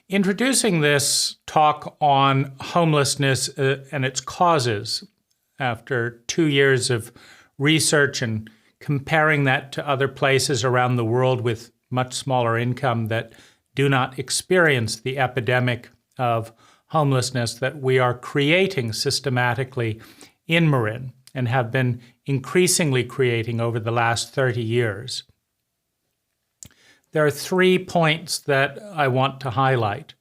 Introducing this talk on homelessness and its causes after 2 years of research and comparing that to other places around the world with much smaller income that do not experience the epidemic of homelessness that we are creating systematically in Marin and have been increasingly creating over the last 30 years. There are 3 points that I want to highlight.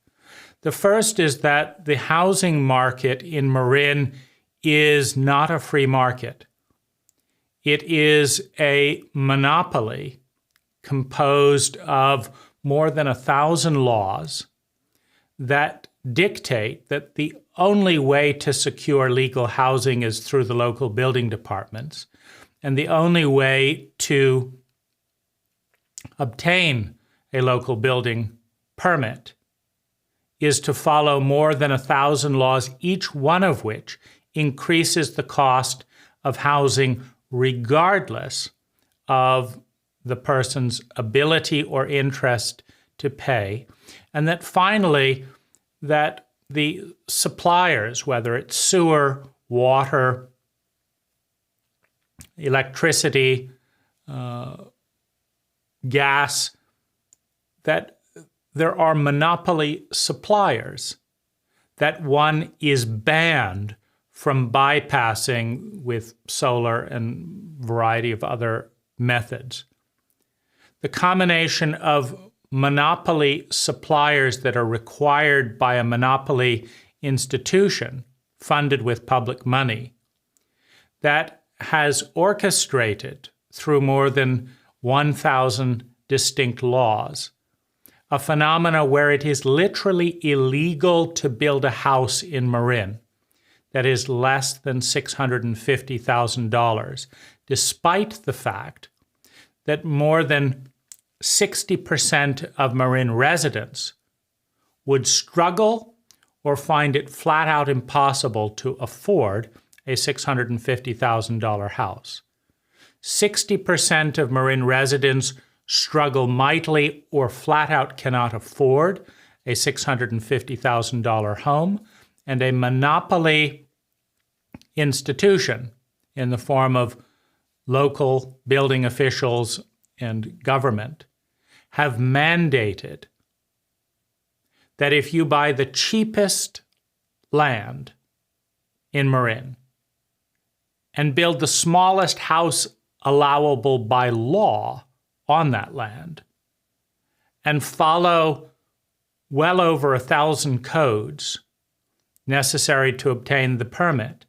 The first is that the housing market in Marin is not a free market. It is a monopoly composed of more than 1,000 laws that dictate that the only way to secure legal housing is through the local building departments, and the only way to obtain a local building permit is to follow more than 1,000 laws, each one of which increases the cost of housing regardless of the person's ability or interest to pay. And that finally, that the suppliers, whether it's sewer, water, electricity, gas, that there are monopoly suppliers that one is banned from bypassing with solar and variety of other methods. The combination of monopoly suppliers that are required by a monopoly institution funded with public money that has orchestrated through more than 1,000 distinct laws a phenomena where it is literally illegal to build a house in Marin that is less than $650,000, despite the fact that more than 60% of Marin residents would struggle or find it flat out impossible to afford a $650,000 house. 60% of Marin residents struggle mightily or flat out cannot afford a $650,000 home, and a monopoly institution in the form of local building officials and government have mandated that if you buy the cheapest land in Marin and build the smallest house allowable by law on that land and follow well over 1,000 codes necessary to obtain the permit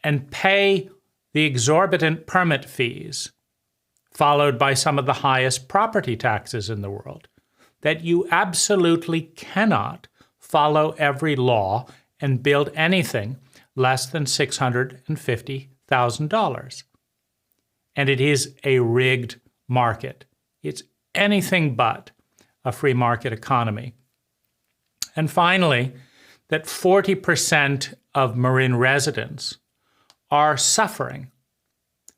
and pay the exorbitant permit fees followed by some of the highest property taxes in the world, that you absolutely cannot follow every law and build anything less than $650,000. And it is a rigged market. It's anything but a free market economy. And finally, that 40% of Marin residents are suffering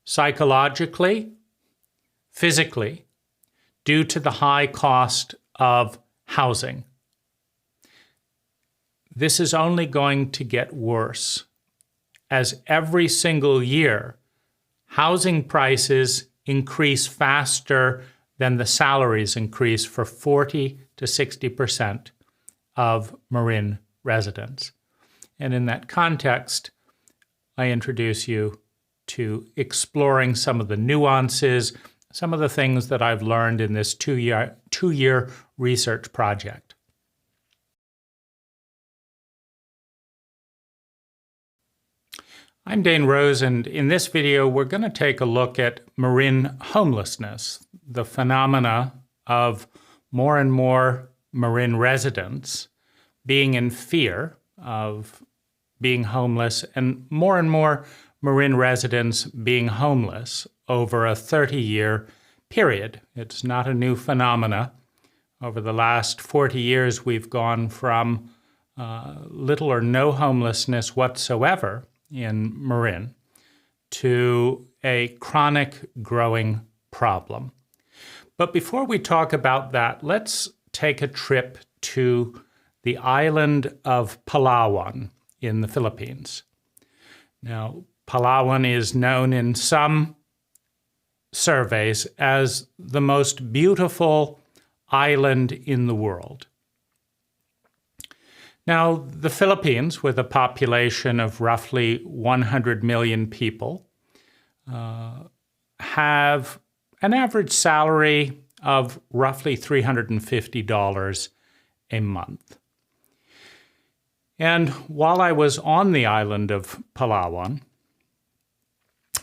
psychologically, physically, due to the high cost of housing. This is only going to get worse as every single year housing prices increase faster than the salaries increase for 40 to 60% of Marin residents. And in that context, I introduce you to exploring some of the nuances, some of the things that I've learned in this two-year research project. I'm Dane Rose, and in this video, we're going to take a look at Marin homelessness, the phenomena of more and more Marin residents being in fear of being homeless, and more Marin residents being homeless over a 30-year period. It's not a new phenomena. Over the last 40 years, we've gone from little or no homelessness whatsoever in Marin to a chronic growing problem. But before we talk about that, let's take a trip to the island of Palawan in the Philippines. Now, Palawan is known in some surveys as the most beautiful island in the world. Now, the Philippines, with a population of roughly 100 million people, have an average salary of roughly $350 a month. And while I was on the island of Palawan,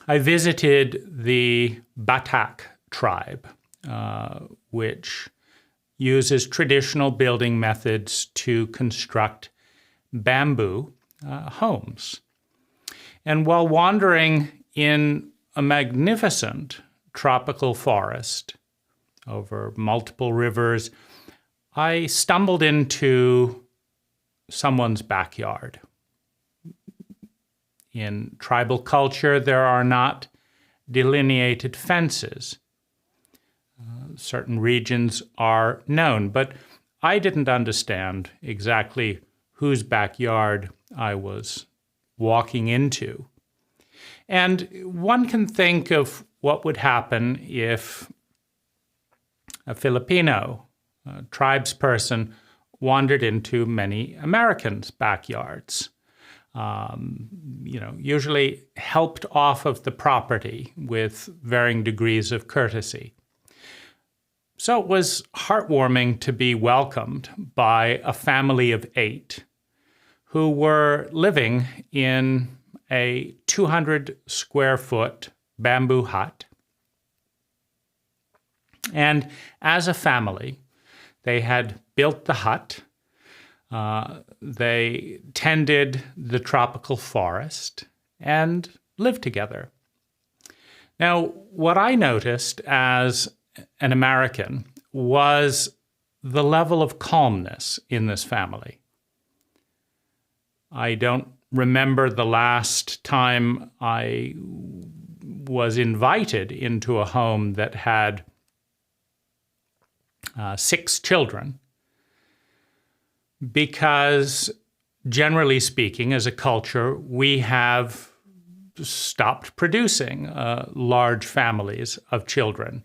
I visited the Batak tribe, which uses traditional building methods to construct bamboo homes. And while wandering in a magnificent tropical forest over multiple rivers, I stumbled into someone's backyard. In tribal culture, there are not delineated fences. Certain regions are known, but I didn't understand exactly whose backyard I was walking into. And one can think of what would happen if a Filipino tribesperson wandered into many Americans' backyards. Usually helped off of the property with varying degrees of courtesy. So it was heartwarming to be welcomed by a family of 8 who were living in a 200 square foot bamboo hut. And as a family, they had built the hut. They tended the tropical forest and lived together. Now, what I noticed as an American was the level of calmness in this family. I don't remember the last time I was invited into a home that had 6 children, because generally speaking, as a culture, we have stopped producing large families of children.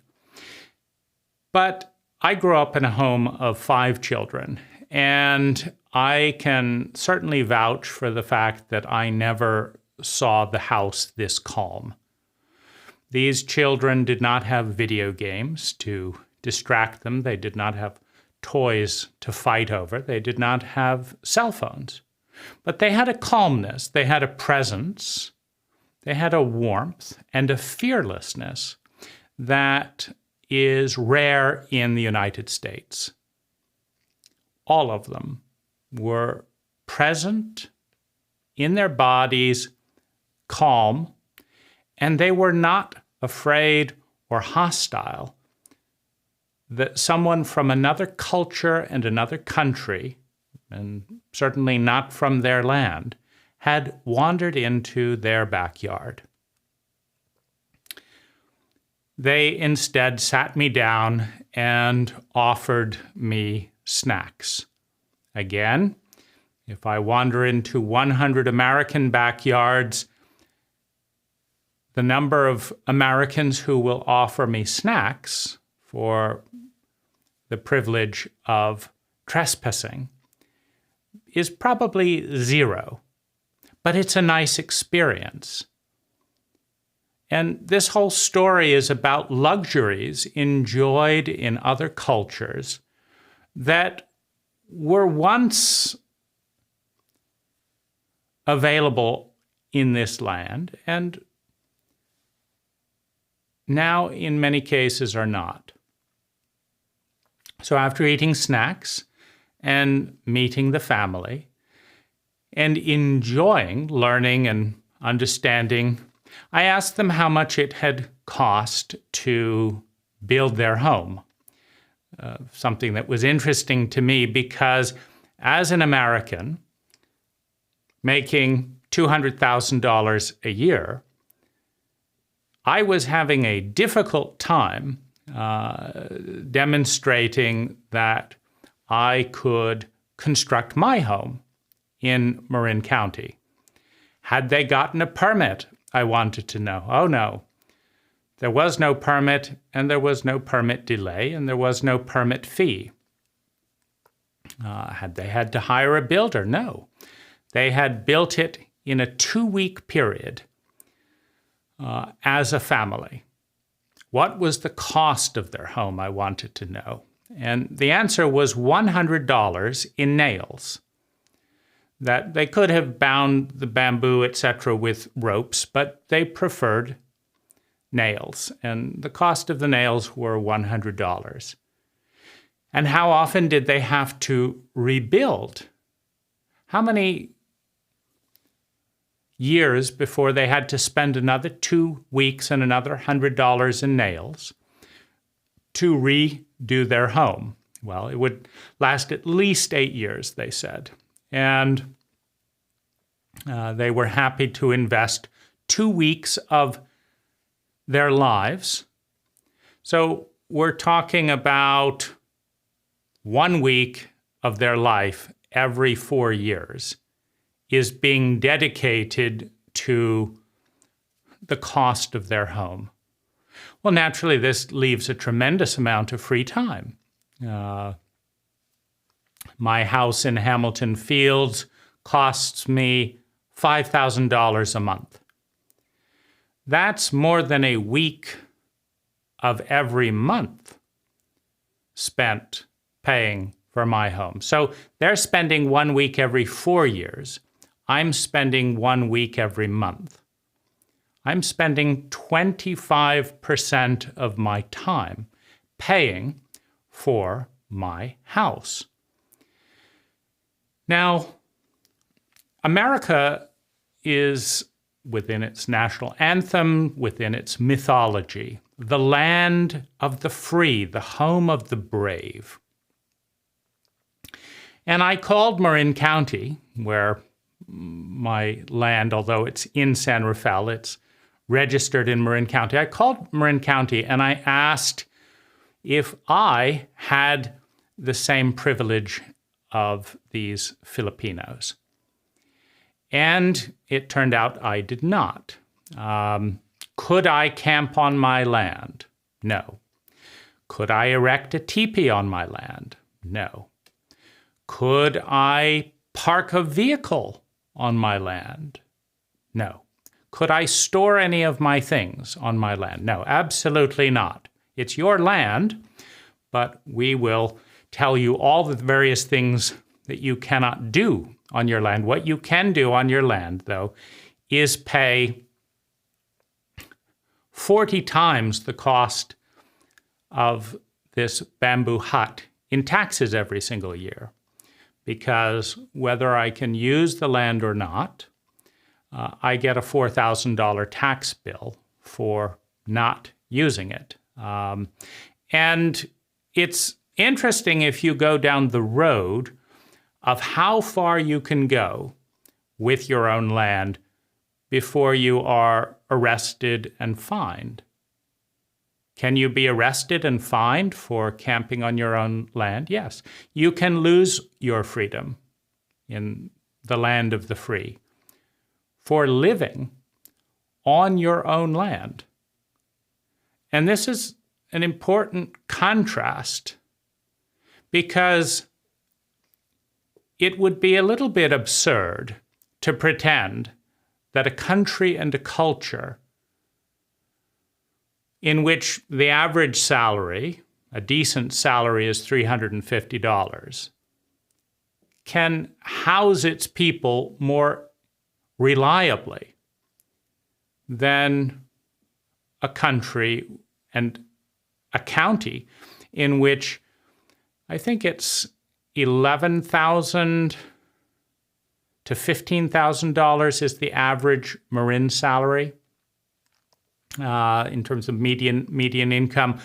But I grew up in a home of 5 children, and I can certainly vouch for the fact that I never saw the house this calm. These children did not have video games to distract them. They did not have toys to fight over. They did not have cell phones. But they had a calmness, they had a presence, they had a warmth and a fearlessness that is rare in the United States. All of them were present in their bodies, calm, and they were not afraid or hostile that someone from another culture and another country, and certainly not from their land, had wandered into their backyard. They instead sat me down and offered me snacks. Again, if I wander into 100 American backyards, the number of Americans who will offer me snacks for the privilege of trespassing is probably 0. But it's a nice experience. And this whole story is about luxuries enjoyed in other cultures that were once available in this land and now in many cases are not. So after eating snacks and meeting the family and enjoying learning and understanding, I asked them how much it had cost to build their home. Something that was interesting to me because as an American making $200,000 a year, I was having a difficult time demonstrating that I could construct my home in Marin County? Had they gotten a permit? I wanted to know. Oh, no. There was no permit, and there was no permit delay, and there was no permit fee. Had they had to hire a builder? No. They had built it in a 2-week period as a family. What was the cost of their home, I wanted to know. And the answer was $100 in nails. That they could have bound the bamboo, etc., with ropes, but they preferred nails. And the cost of the nails were $100. And how often did they have to rebuild? How many years before they had to spend another 2 weeks and another $100 in nails to redo their home? Well, it would last at least 8 years, they said. And they were happy to invest 2 weeks of their lives. So we're talking about 1 week of their life every 4 years is being dedicated to the cost of their home. Well, naturally, this leaves a tremendous amount of free time. My house in Hamilton Fields costs me $5,000 a month. That's more than a week of every month spent paying for my home. So they're spending 1 week every 4 years. I'm spending 1 week every month. I'm spending 25% of my time paying for my house. Now, America is, within its national anthem, within its mythology, the land of the free, the home of the brave. And I called Marin County, where my land, although it's in San Rafael, it's registered in Marin County. I called Marin County and I asked if I had the same privilege of these Filipinos. And it turned out I did not. Could I camp on my land? No. Could I erect a teepee on my land? No. Could I park a vehicle on my land? No. Could I store any of my things on my land? No, absolutely not. It's your land, but we will tell you all the various things that you cannot do on your land. What you can do on your land, though, is pay 40 times the cost of this bamboo hut in taxes every single year. Because whether I can use the land or not, I get a $4,000 tax bill for not using it. And it's interesting if you go down the road of how far you can go with your own land before you are arrested and fined. Can you be arrested and fined for camping on your own land? Yes. You can lose your freedom in the land of the free for living on your own land. And this is an important contrast because it would be a little bit absurd to pretend that a country and a culture in which the average salary, a decent salary, is $350, can house its people more reliably than a country and a county in which I think it's $11,000 to $15,000 is the average Marin salary in terms of median income.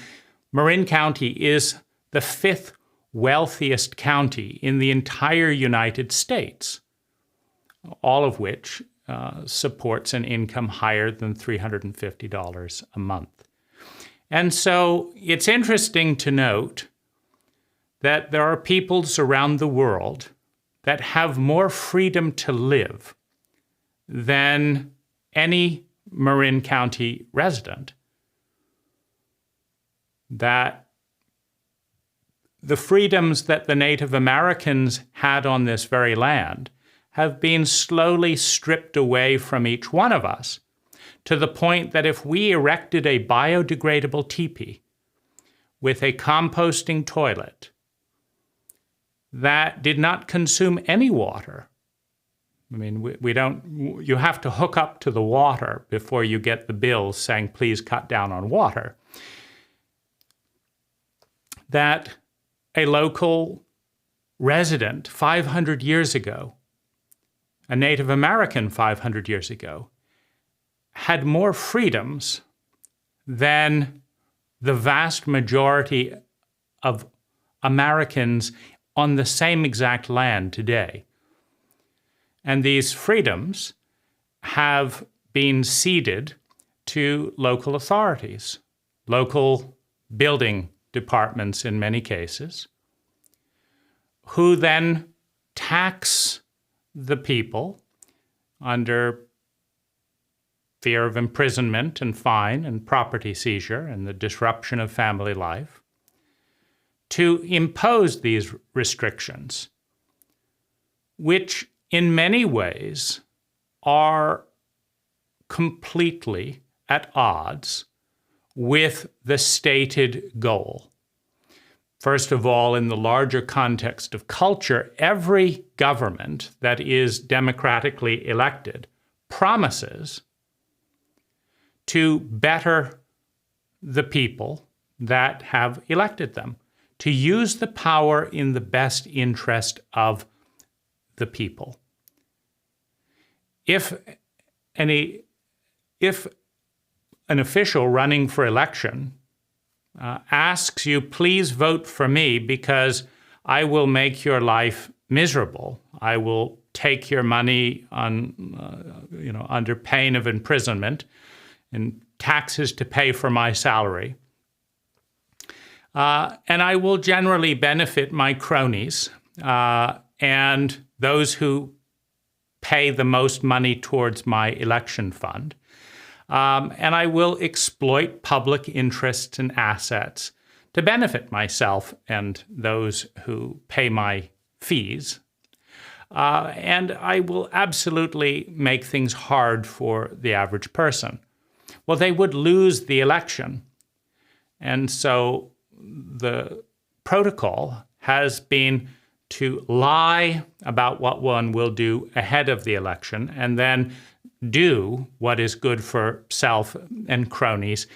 Marin County is the 5th wealthiest county in the entire United States, all of which supports an income higher than $350 a month. And so it's interesting to note that there are peoples around the world that have more freedom to live than any Marin County resident. That the freedoms that the Native Americans had on this very land have been slowly stripped away from each one of us, to the point that if we erected a biodegradable teepee with a composting toilet that did not consume any water, I mean, you have to hook up to the water before you get the bills saying, please cut down on water, that a local resident 500 years ago, a Native American 500 years ago, had more freedoms than the vast majority of Americans on the same exact land today. And these freedoms have been ceded to local authorities, local building departments in many cases, who then tax the people under fear of imprisonment and fine and property seizure and the disruption of family life, to impose these restrictions, which in many ways are completely at odds with the stated goal. First of all, in the larger context of culture, every government that is democratically elected promises to better the people that have elected them, to use the power in the best interest of the people. If an official running for election asks you, please vote for me because I will make your life miserable, I will take your money on, under pain of imprisonment and taxes to pay for my salary, and I will generally benefit my cronies and those who pay the most money towards my election fund. And I will exploit public interests and assets to benefit myself and those who pay my fees. And I will absolutely make things hard for the average person. Well, they would lose the election. And so the protocol has been to lie about what one will do ahead of the election and then do what is good for self and cronies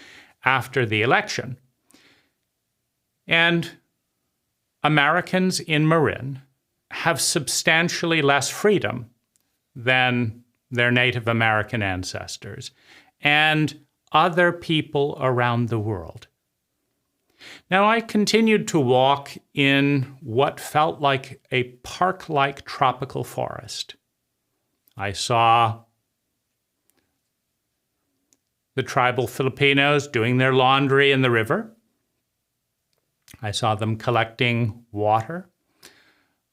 after the election. And Americans in Marin have substantially less freedom than their Native American ancestors and other people around the world. Now, I continued to walk in what felt like a park-like tropical forest. I saw the tribal Filipinos doing their laundry in the river. I saw them collecting water.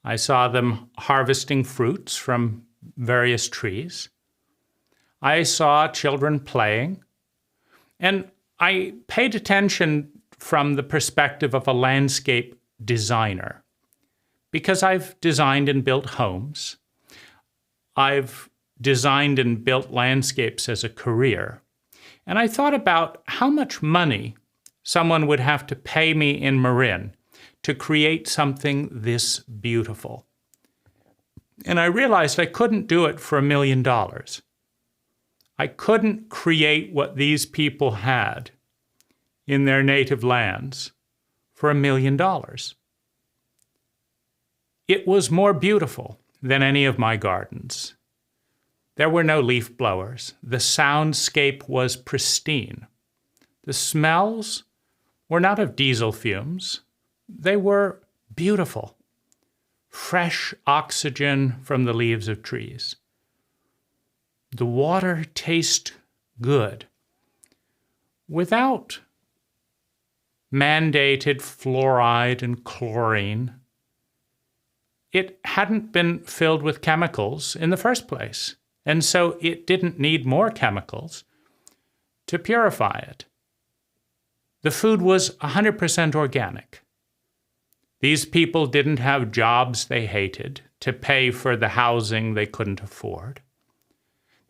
I saw them harvesting fruits from various trees. I saw children playing. And I paid attention from the perspective of a landscape designer, because I've designed and built homes. I've designed and built landscapes as a career. And I thought about how much money someone would have to pay me in Marin to create something this beautiful. And I realized I couldn't do it for $1 million. I couldn't create what these people had in their native lands for $1 million. It was more beautiful than any of my gardens. There were no leaf blowers. The soundscape was pristine. The smells were not of diesel fumes. They were beautiful. Fresh oxygen from the leaves of trees. The water tastes good without mandated fluoride and chlorine. it hadn't been filled with chemicals in the first place. And so it didn't need more chemicals to purify it. The food was 100% organic. These people didn't have jobs they hated to pay for the housing they couldn't afford.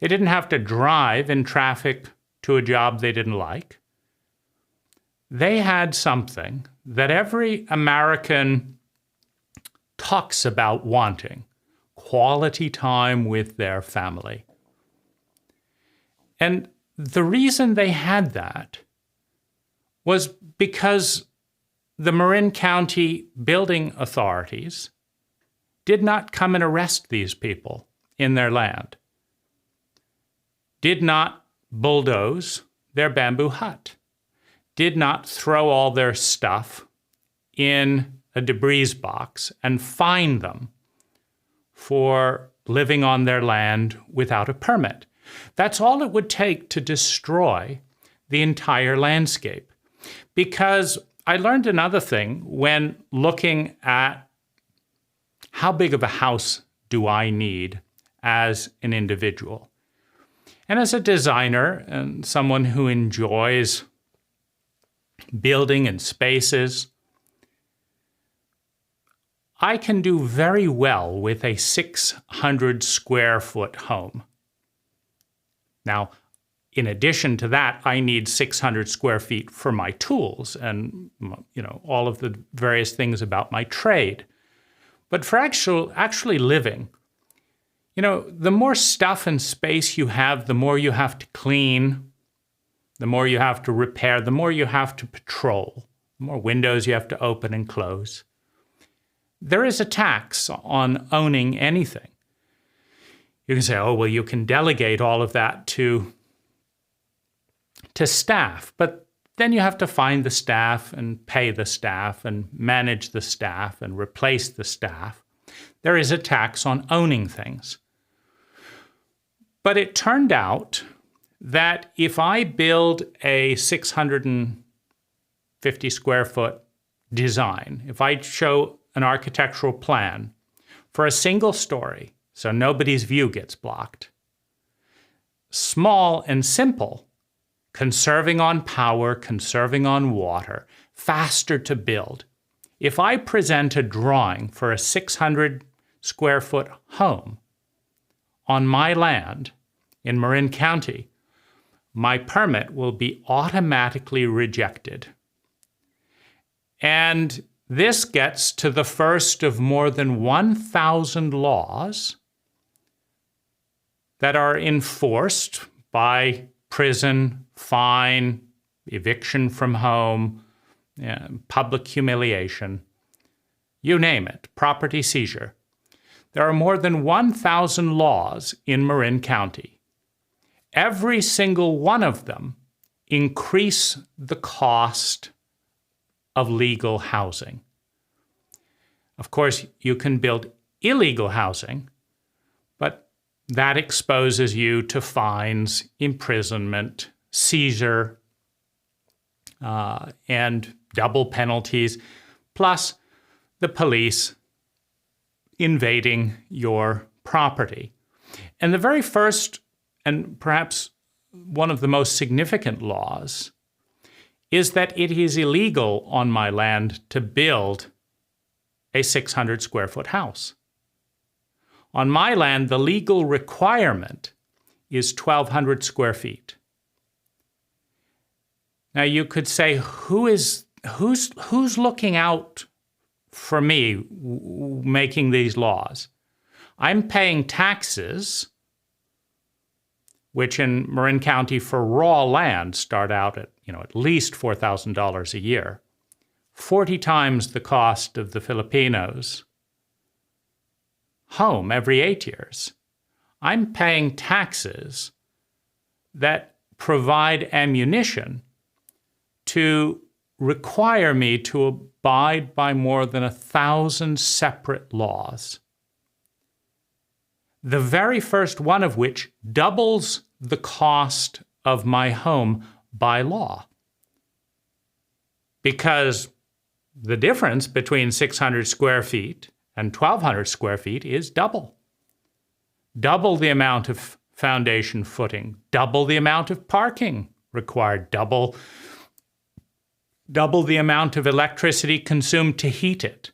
They didn't have to drive in traffic to a job they didn't like. They had something that every American talks about wanting: quality time with their family. And the reason they had that was because the Marin County building authorities did not come and arrest these people in their land, did not bulldoze their bamboo hut, did not throw all their stuff in a debris box and fine them for living on their land without a permit. That's all it would take to destroy the entire landscape. Because I learned another thing when looking at how big of a house do I need as an individual. And as a designer and someone who enjoys building and spaces, I can do very well with a 600 square foot home. Now, in addition to that, I need 600 square feet for my tools and, all of the various things about my trade. But for actually living, the more stuff and space you have, the more you have to clean, the more you have to repair, the more you have to patrol, the more windows you have to open and close. There is a tax on owning anything. You can say, oh, well, you can delegate all of that to staff, but then you have to find the staff and pay the staff and manage the staff and replace the staff. There is a tax on owning things. But it turned out that if I build a 650 square foot design, if I show an architectural plan for a single story, so nobody's view gets blocked, small and simple, conserving on power, conserving on water, faster to build. If I present a drawing for a 600 square foot home on my land in Marin County, my permit will be automatically rejected. And this gets to the first of more than 1,000 laws that are enforced by prison, fine, eviction from home, public humiliation, you name it, property seizure. There are more than 1,000 laws in Marin County. Every single one of them increase the cost of legal housing. Of course, you can build illegal housing, but that exposes you to fines, imprisonment, seizure, and double penalties, plus the police invading your property. And the very first, and perhaps one of the most significant laws, is that it is illegal on my land to build a 600 square foot house. On my land, the legal requirement is 1,200 square feet. Now you could say, who's looking out for me making these laws? I'm paying taxes, which in Marin County for raw land start out at at least $4,000 a year, 40 times the cost of the Filipinos' home every 8 years. I'm paying taxes that provide ammunition to require me to abide by more than 1,000 separate laws, the very first one of which doubles the cost of my home by law. Because the difference between 600 square feet And 1,200 square feet is double. Double the amount of foundation footing, double the amount of parking required, double the amount of electricity consumed to heat it.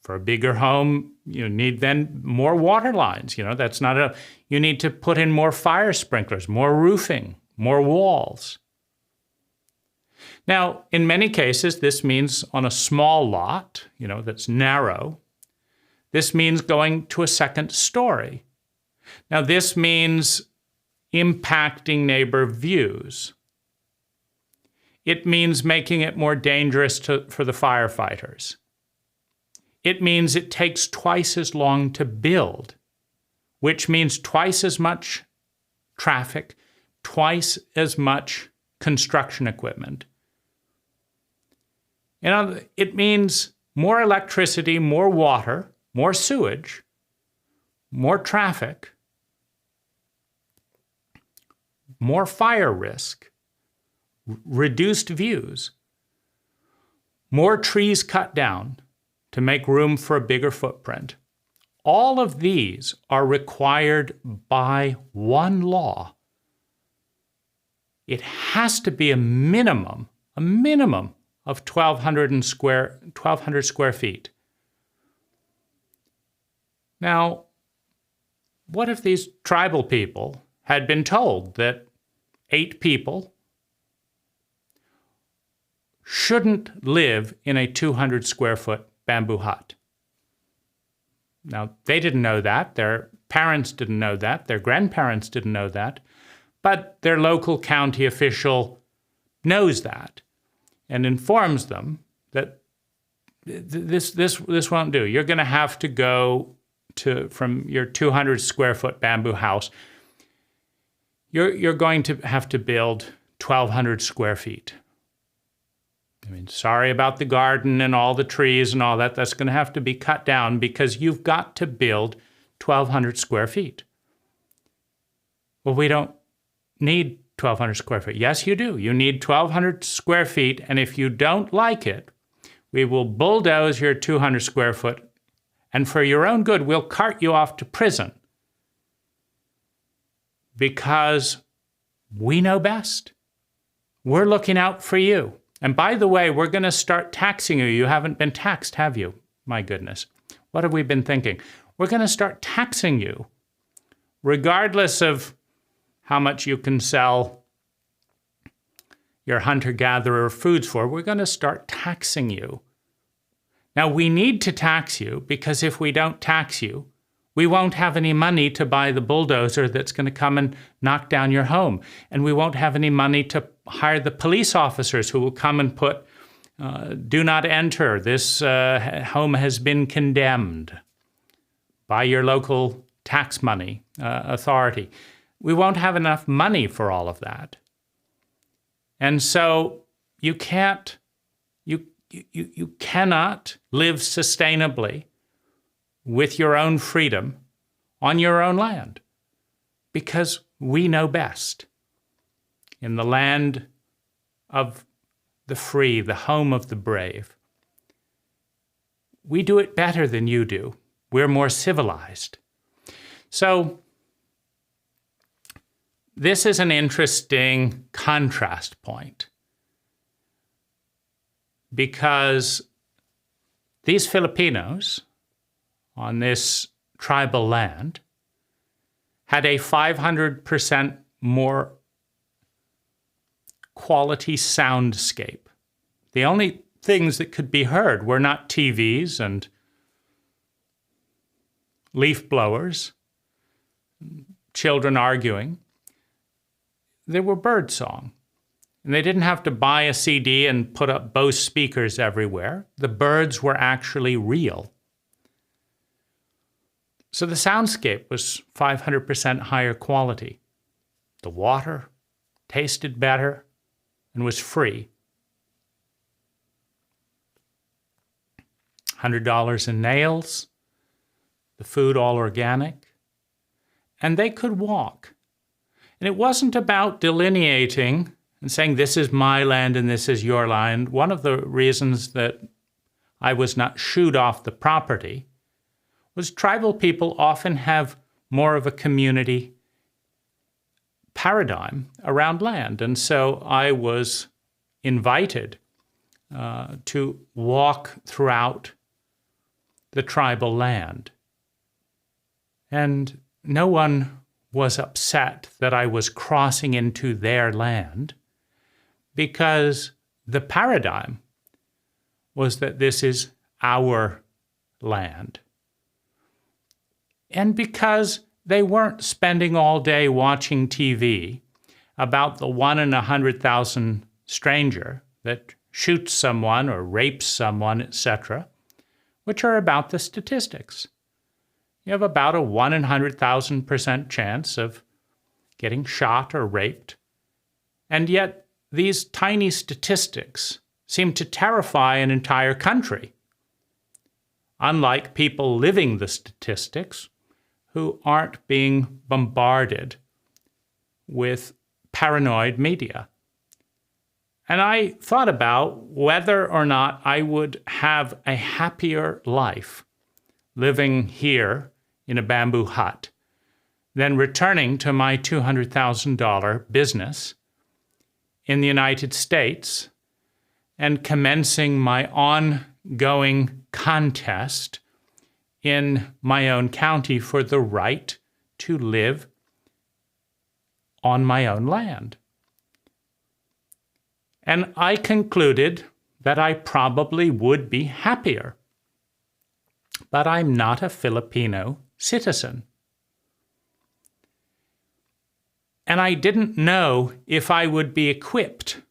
For a bigger home, you need then more water lines. You need to put in more fire sprinklers, more roofing, more walls. Now, in many cases, this means on a small lot, that's narrow, this means going to a second story. Now, this means impacting neighbor views. It means making it more dangerous for the firefighters. It means it takes twice as long to build, which means twice as much traffic, twice as much construction equipment. It means more electricity, more water, more sewage, more traffic, more fire risk, reduced views, more trees cut down to make room for a bigger footprint. All of these are required by one law. It has to be a minimum of 1,200 square feet. Now, what if these tribal people had been told that 8 people shouldn't live in a 200 square foot bamboo hut? Now, they didn't know that. Their parents didn't know that. Their grandparents didn't know that. But their local county official knows that and informs them that this won't do. You're going to have to go from your 200 square foot bamboo house. You're going to have to build 1,200 square feet. Sorry about the garden and all the trees and all that. That's going to have to be cut down because you've got to build 1,200 square feet. Well, we don't need 1,200 square feet. Yes, you do. You need 1,200 square feet, and if you don't like it, we will bulldoze your 200 square foot, and for your own good, we'll cart you off to prison because we know best. We're looking out for you. And by the way, we're going to start taxing you. You haven't been taxed, have you? My goodness. What have we been thinking? We're going to start taxing you, regardless of how much you can sell your hunter-gatherer foods for. We're going to start taxing you. Now, we need to tax you because if we don't tax you, we won't have any money to buy the bulldozer that's going to come and knock down your home. And we won't have any money to hire the police officers who will come and put, do not enter. This home has been condemned by your local tax money authority. We won't have enough money for all of that. And so you cannot live sustainably with your own freedom on your own land, because we know best. In the land of the free, the home of the brave, we do it better than you do. We're more civilized. So this is an interesting contrast point, because these Filipinos on this tribal land had a 500% more quality soundscape. The only things that could be heard were not TVs and leaf blowers, children arguing. They were birdsong. And they didn't have to buy a CD and put up Bose speakers everywhere. The birds were actually real. So the soundscape was 500% higher quality. The water tasted better and was free. $100 in nails, the food all organic, and they could walk. And it wasn't about delineating and saying, this is my land and this is your land. One of the reasons that I was not shooed off the property, was tribal people often have more of a community paradigm around land. And so I was invited to walk throughout the tribal land. And no one was upset that I was crossing into their land, because the paradigm was that this is our land. And because they weren't spending all day watching TV about the 1 in 100,000 stranger that shoots someone or rapes someone, etc., which are about the statistics. You have about a 1 in 100,000% chance of getting shot or raped. And yet these tiny statistics seem to terrify an entire country, unlike people living the statistics who aren't being bombarded with paranoid media. And I thought about whether or not I would have a happier life living here in a bamboo hut than returning to my $200,000 business in the United States and commencing my ongoing contest in my own county for the right to live on my own land. And I concluded that I probably would be happier. But I'm not a Filipino citizen. And I didn't know if I would be equipped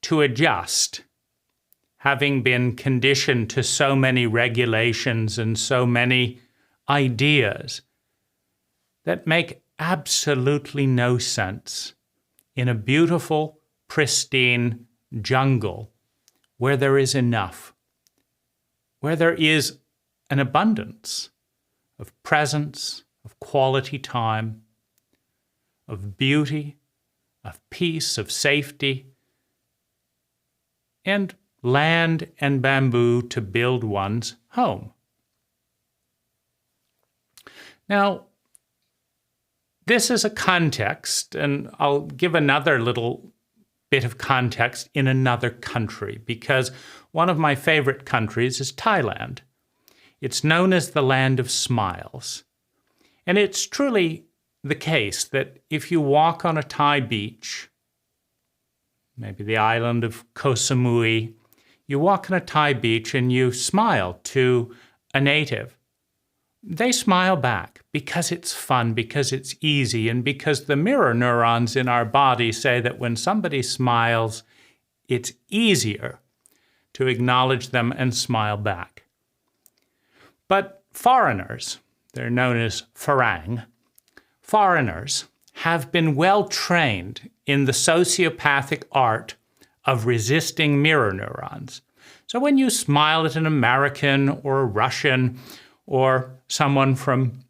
to adjust, having been conditioned to so many regulations and so many ideas that make absolutely no sense in a beautiful, pristine jungle where there is enough, where there is an abundance of presence, of quality time, of beauty, of peace, of safety, and land and bamboo to build one's home. Now, this is a context, and I'll give another little bit of context in another country, because one of my favorite countries is Thailand. It's known as the land of smiles. And it's truly the case that if you walk on a Thai beach, maybe the island of Koh Samui, you walk on a Thai beach and you smile to a native, they smile back because it's fun, because it's easy, and because the mirror neurons in our body say that when somebody smiles, it's easier to acknowledge them and smile back. But foreigners, they're known as Farang, foreigners have been well trained in the sociopathic art of resisting mirror neurons. So when you smile at an American or a Russian or someone from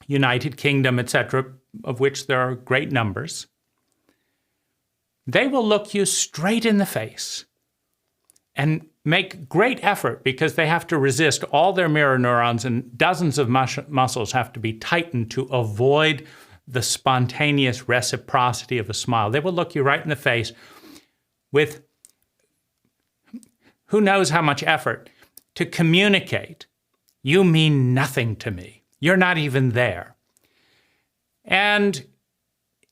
United Kingdom, etc., of which there are great numbers, they will look you straight in the face and make great effort because they have to resist all their mirror neurons, and dozens of muscles have to be tightened to avoid the spontaneous reciprocity of a smile. They will look you right in the face with who knows how much effort to communicate, you mean nothing to me. You're not even there. And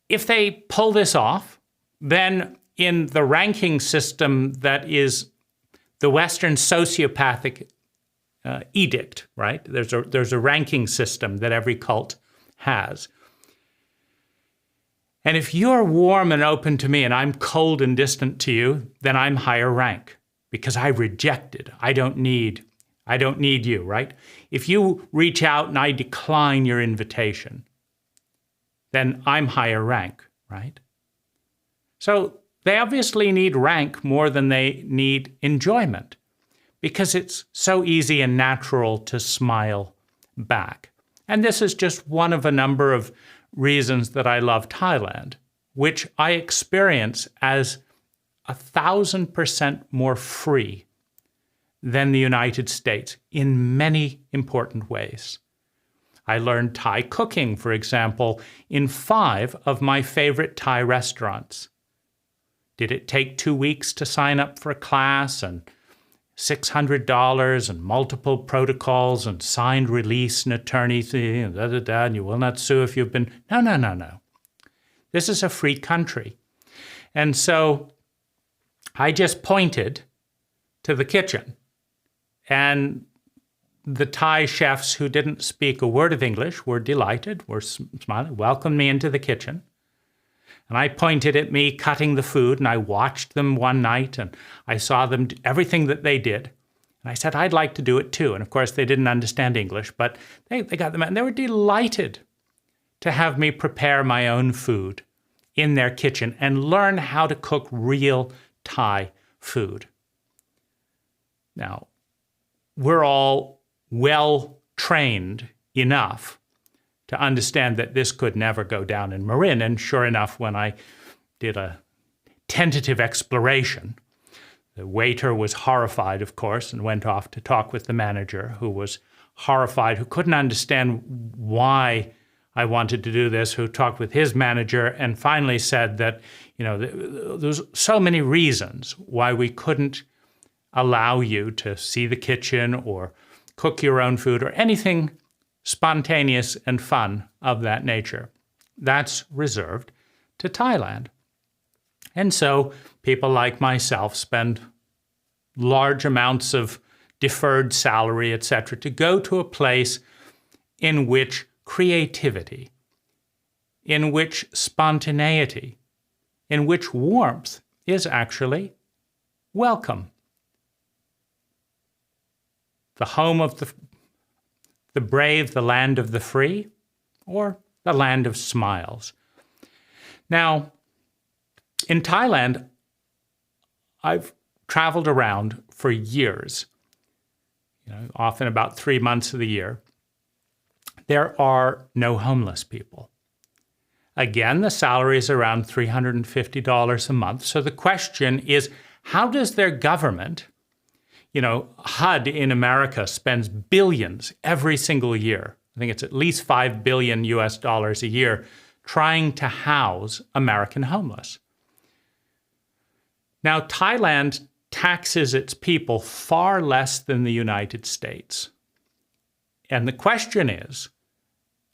if they pull this off, then in the ranking system that is the Western sociopathic edict, right? There's a ranking system that every cult has. And if you're warm and open to me and I'm cold and distant to you, then I'm higher rank because I rejected. I don't need you, right? If you reach out and I decline your invitation, then I'm higher rank, right? So they obviously need rank more than they need enjoyment because it's so easy and natural to smile back. And this is just one of a number of reasons that I love Thailand, which I experience as 1,000% more free than the United States in many important ways. I learned Thai cooking, for example, in 5 of my favorite Thai restaurants. Did it take 2 weeks to sign up for a class and $600 and multiple protocols and signed release and attorney thing, and you will not sue if you've been... No. This is a free country. And so I just pointed to the kitchen, and the Thai chefs who didn't speak a word of English were delighted, were smiling, welcomed me into the kitchen. And I pointed at me cutting the food, and I watched them one night, and I saw them do everything that they did. And I said, I'd like to do it too. And of course, they didn't understand English, but they got them out, and they were delighted to have me prepare my own food in their kitchen and learn how to cook real Thai food. Now, we're all well trained enough to understand that this could never go down in Marin. And sure enough, when I did a tentative exploration, the waiter was horrified, of course, and went off to talk with the manager, who was horrified, who couldn't understand why I wanted to do this, who talked with his manager and finally said that, there's so many reasons why we couldn't allow you to see the kitchen or cook your own food or anything spontaneous and fun of that nature. That's reserved to Thailand. And so people like myself spend large amounts of deferred salary, etc., to go to a place in which creativity, in which spontaneity, in which warmth is actually welcome. The home of the brave, the land of the free, or the land of smiles. Now, in Thailand, I've traveled around for years, often about 3 months of the year. There are no homeless people. Again, the salary is around $350 a month. So the question is, how does their government, HUD in America spends billions every single year. I think it's at least $5 billion a year trying to house American homeless. Now, Thailand taxes its people far less than the United States. And the question is,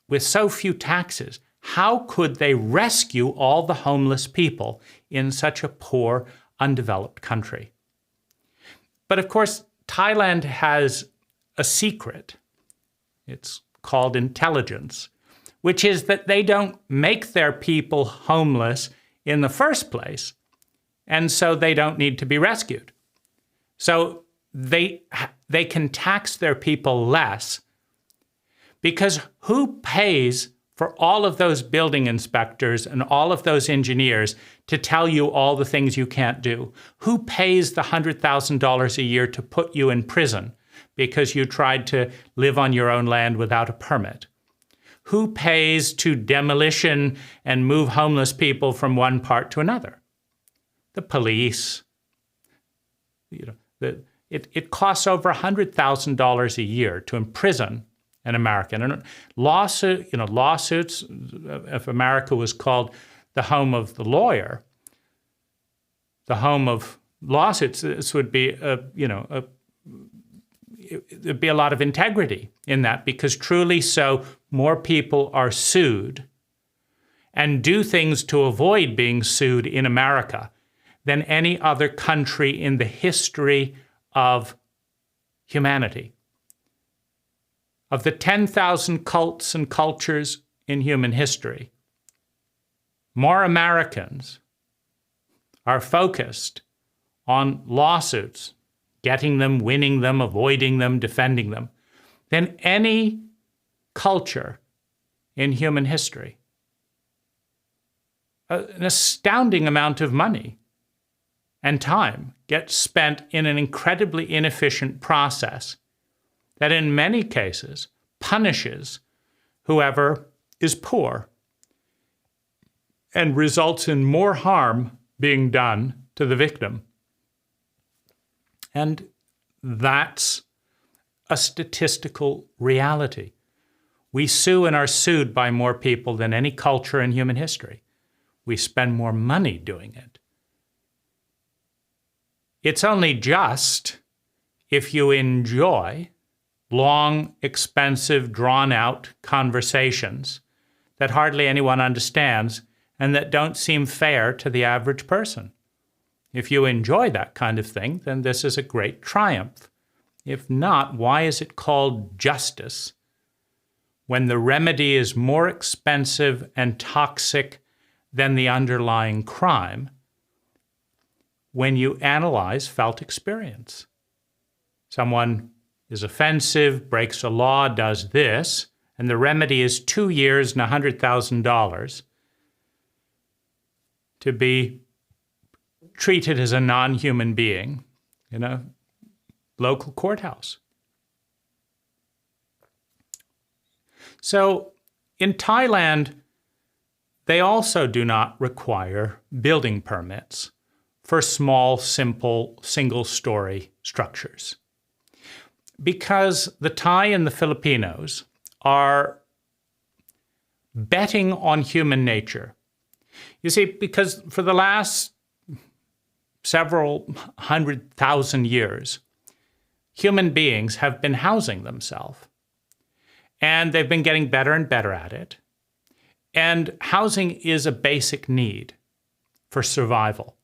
with so few taxes, how could they rescue all the homeless people in such a poor, undeveloped country? But of course, Thailand has a secret. It's called intelligence, which is that they don't make their people homeless in the first place, and so they don't need to be rescued. So they can tax their people less, because who pays for all of those building inspectors and all of those engineers to tell you all the things you can't do? Who pays the $100,000 a year to put you in prison because you tried to live on your own land without a permit? Who pays to demolition and move homeless people from one part to another? The police. It costs over $100,000 a year to imprison an American. And lawsuits, if America was called the home of the lawyer, the home of lawsuits, this would be there'd be a lot of integrity in that, because truly so, more people are sued and do things to avoid being sued in America than any other country in the history of humanity. Of the 10,000 cults and cultures in human history, more Americans are focused on lawsuits, getting them, winning them, avoiding them, defending them, than any culture in human history. An astounding amount of money and time gets spent in an incredibly inefficient process that in many cases punishes whoever is poor and results in more harm being done to the victim. And that's a statistical reality. We sue and are sued by more people than any culture in human history. We spend more money doing it. It's only just if you enjoy long, expensive, drawn-out conversations that hardly anyone understands and that don't seem fair to the average person. If you enjoy that kind of thing, then this is a great triumph. If not, why is it called justice when the remedy is more expensive and toxic than the underlying crime when you analyze felt experience? Someone is offensive, breaks a law, does this, and the remedy is 2 years and $100,000 to be treated as a non-human being in a local courthouse. So in Thailand, they also do not require building permits for small, simple, single-story structures, because the Thai and the Filipinos are betting on human nature. You see, because for the last several 100,000 years, human beings have been housing themselves, and they've been getting better and better at it. And housing is a basic need for survival.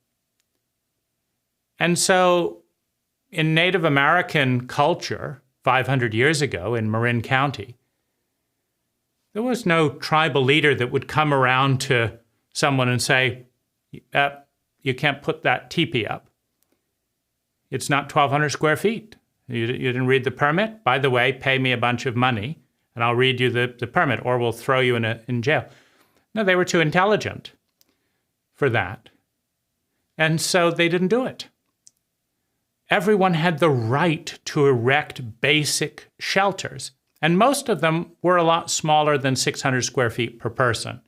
And so in Native American culture, 500 years ago in Marin County, there was no tribal leader that would come around to someone and say, you can't put that teepee up. It's not 1,200 square feet. You didn't read the permit? By the way, pay me a bunch of money and I'll read you the permit, or we'll throw you in jail. No, they were too intelligent for that. And so they didn't do it. Everyone had the right to erect basic shelters, and most of them were a lot smaller than 600 square feet per person.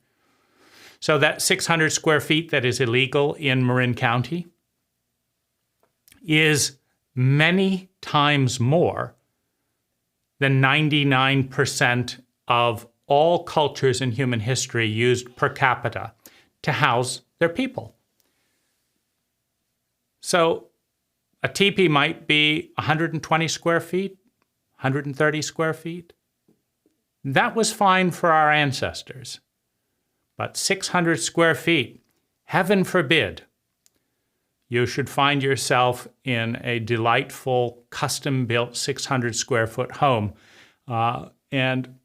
So that 600 square feet that is illegal in Marin County is many times more than 99% of all cultures in human history used per capita to house their people. So a teepee might be 120 square feet, 130 square feet. That was fine for our ancestors. But 600 square feet, heaven forbid, you should find yourself in a delightful, custom-built 600 square foot home. And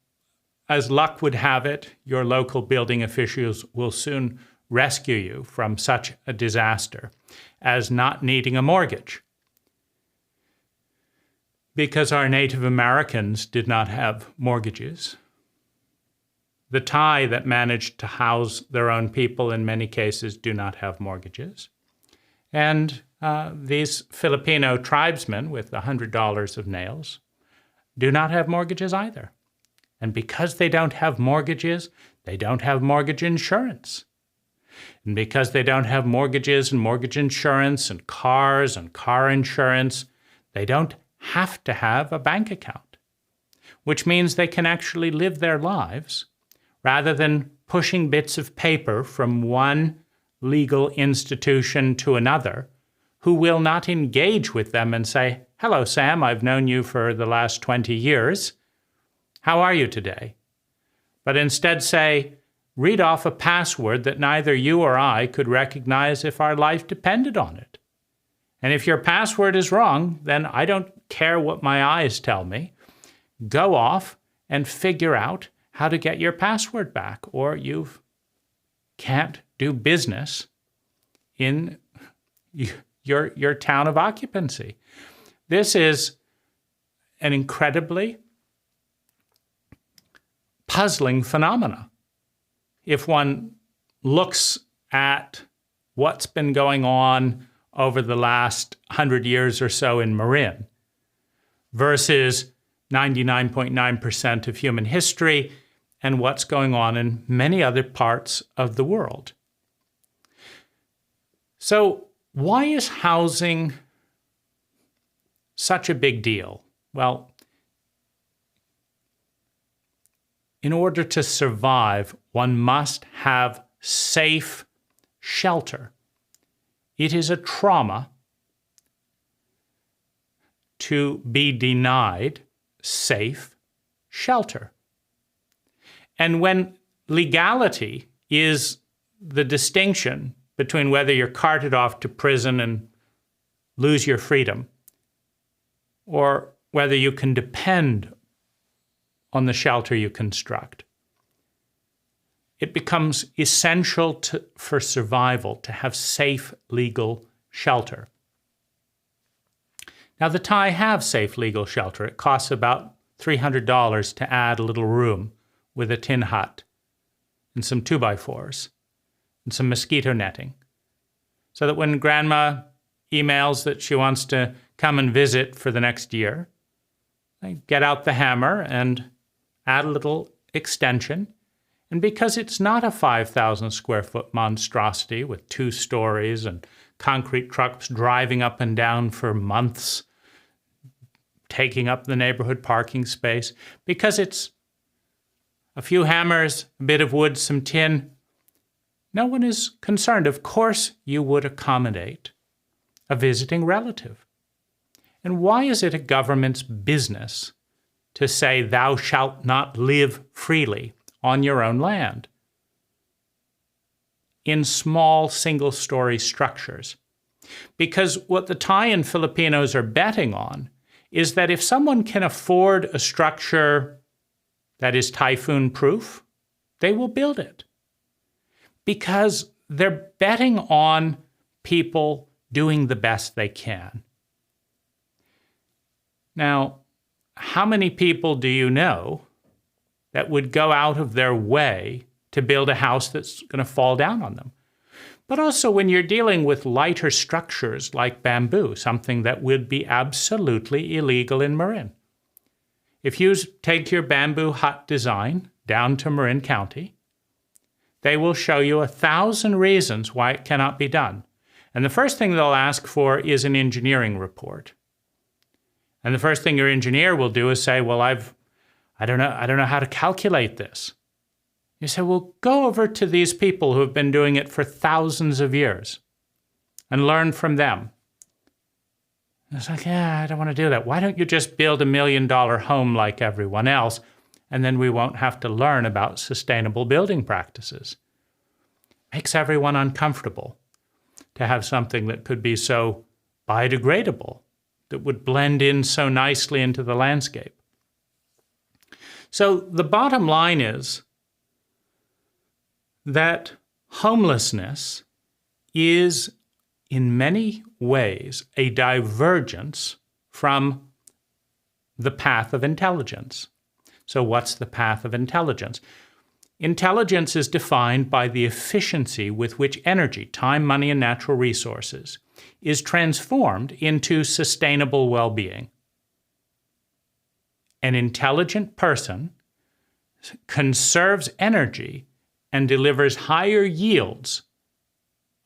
as luck would have it, your local building officials will soon rescue you from such a disaster as not needing a mortgage. Because our Native Americans did not have mortgages. The Thai that managed to house their own people in many cases do not have mortgages. And these Filipino tribesmen with $100 of nails do not have mortgages either. And because they don't have mortgages, they don't have mortgage insurance. And because they don't have mortgages and mortgage insurance and car insurance, they don't have to have a bank account, which means they can actually live their lives rather than pushing bits of paper from one legal institution to another, who will not engage with them and say, "Hello, Sam, I've known you for the last 20 years. How are you today?" But instead say, "Read off a password that neither you or I could recognize if our life depended on it. And if your password is wrong, then I don't care what my eyes tell me. Go off and figure out how to get your password back, or you can't do business in your town of occupancy." This is an incredibly puzzling phenomena. If one looks at what's been going on over the last 100 years or so in Marin versus 99.9% of human history and what's going on in many other parts of the world. So why is housing such a big deal? Well, in order to survive, one must have safe shelter. It is a trauma to be denied safe shelter. And when legality is the distinction between whether you're carted off to prison and lose your freedom, or whether you can depend on the shelter you construct, it becomes essential for survival to have safe legal shelter. Now, the Thai have safe legal shelter. It costs about $300 to add a little room with a tin hut and some 2x4s and some mosquito netting, so that when grandma emails that she wants to come and visit for the next year, I get out the hammer and add a little extension. And because it's not a 5,000 square foot monstrosity with 2 stories and concrete trucks driving up and down for months, taking up the neighborhood parking space, because it's a few hammers, a bit of wood, some tin, no one is concerned. Of course you would accommodate a visiting relative. And why is it a government's business to say thou shalt not live freely on your own land in small single-story structures? Because what the Thai and Filipinos are betting on is that if someone can afford a structure that is typhoon-proof, they will build it. Because they're betting on people doing the best they can. Now, how many people do you know that would go out of their way to build a house that's going to fall down on them? But also when you're dealing with lighter structures like bamboo, something that would be absolutely illegal in Marin. If you take your bamboo hut design down to Marin County, they will show you 1,000 reasons why it cannot be done. And the first thing they'll ask for is an engineering report. And the first thing your engineer will do is say, well, I don't know how to calculate this. You say, well, go over to these people who have been doing it for thousands of years and learn from them. And it's like, I don't want to do that. Why don't you just build $1 million home like everyone else, and then we won't have to learn about sustainable building practices? Makes everyone uncomfortable to have something that could be so biodegradable, that would blend in so nicely into the landscape. So the bottom line is that homelessness is in many ways a divergence from the path of intelligence. So what's the path of intelligence? Intelligence is defined by the efficiency with which energy, time, money, and natural resources is transformed into sustainable well-being. An intelligent person conserves energy and delivers higher yields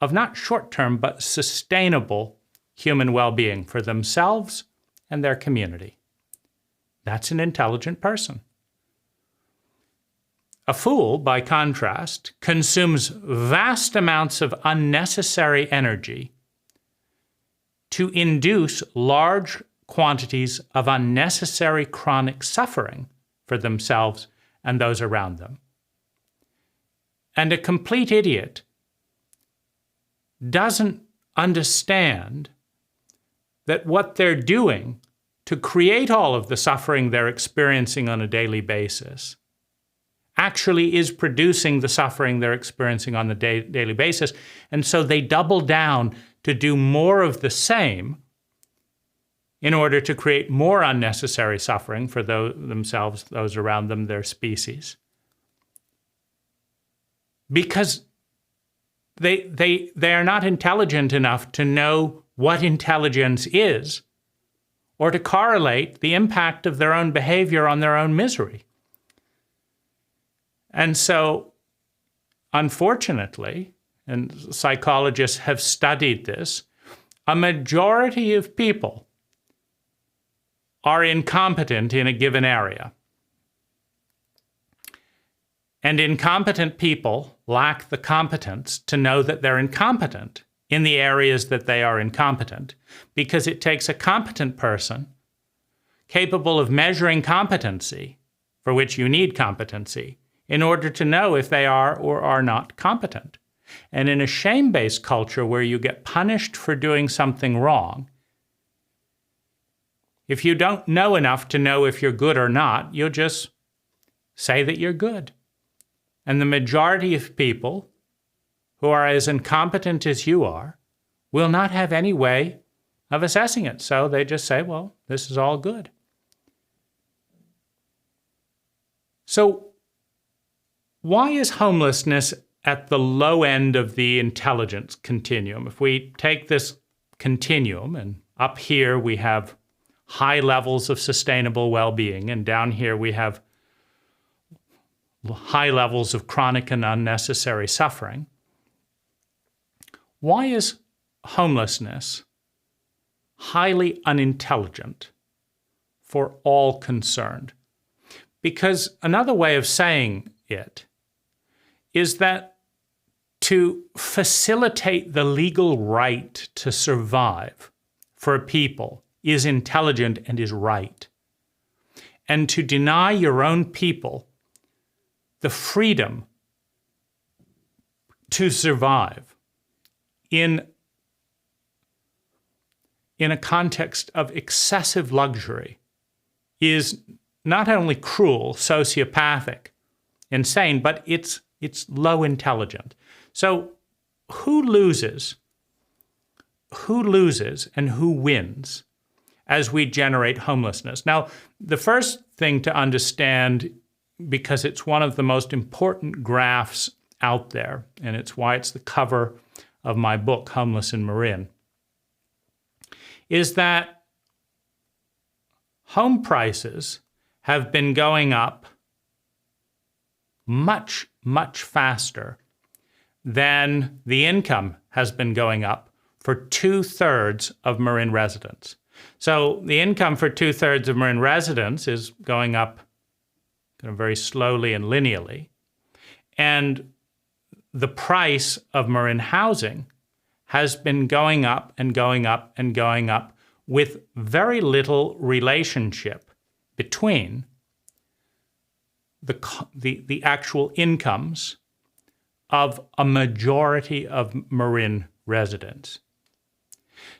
of not short-term but sustainable human well-being for themselves and their community. That's an intelligent person. A fool, by contrast, consumes vast amounts of unnecessary energy to induce large quantities of unnecessary chronic suffering for themselves and those around them. And a complete idiot doesn't understand that what they're doing to create all of the suffering they're experiencing on a daily basis actually is producing the suffering they're experiencing on the daily basis. And so they double down to do more of the same in order to create more unnecessary suffering for themselves, those around them, their species. Because they are not intelligent enough to know what intelligence is or to correlate the impact of their own behavior on their own misery. And so, unfortunately, and psychologists have studied this, a majority of people are incompetent in a given area. And incompetent people lack the competence to know that they're incompetent in the areas that they are incompetent, because it takes a competent person capable of measuring competency, for which you need competency, in order to know if they are or are not competent. And in a shame-based culture where you get punished for doing something wrong, if you don't know enough to know if you're good or not, you'll just say that you're good. And the majority of people who are as incompetent as you are will not have any way of assessing it. So they just say, well, this is all good. So why is homelessness at the low end of the intelligence continuum? If we take this continuum, and up here we have high levels of sustainable well-being, and down here we have high levels of chronic and unnecessary suffering. Why is homelessness highly unintelligent for all concerned? Because another way of saying it is that to facilitate the legal right to survive for a people is intelligent and is right. And to deny your own people the freedom to survive in a context of excessive luxury is not only cruel, sociopathic, insane, but it's low intelligent. So who loses and who wins as we generate homelessness? Now, the first thing to understand, because it's one of the most important graphs out there, and it's why it's the cover of my book, Homeless in Marin, is that home prices have been going up much, much faster than the income has been going up for 2/3 of Marin residents. So the income for 2/3 of Marin residents is going up kind of very slowly and linearly. And the price of Marin housing has been going up and going up and going up with very little relationship between the actual incomes of a majority of Marin residents.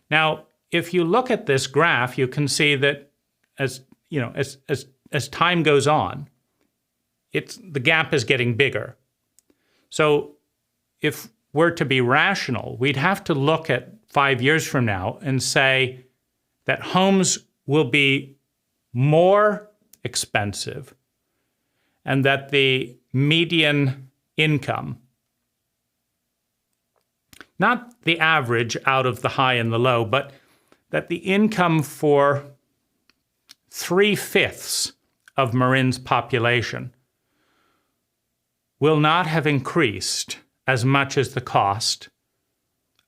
Now, if you look at this graph, you can see that as time goes on, the gap is getting bigger. So if we're to be rational, we'd have to look at 5 years from now and say that homes will be more expensive and that the median income, not the average out of the high and the low, but that the income for 3/5 of Marin's population will not have increased as much as the cost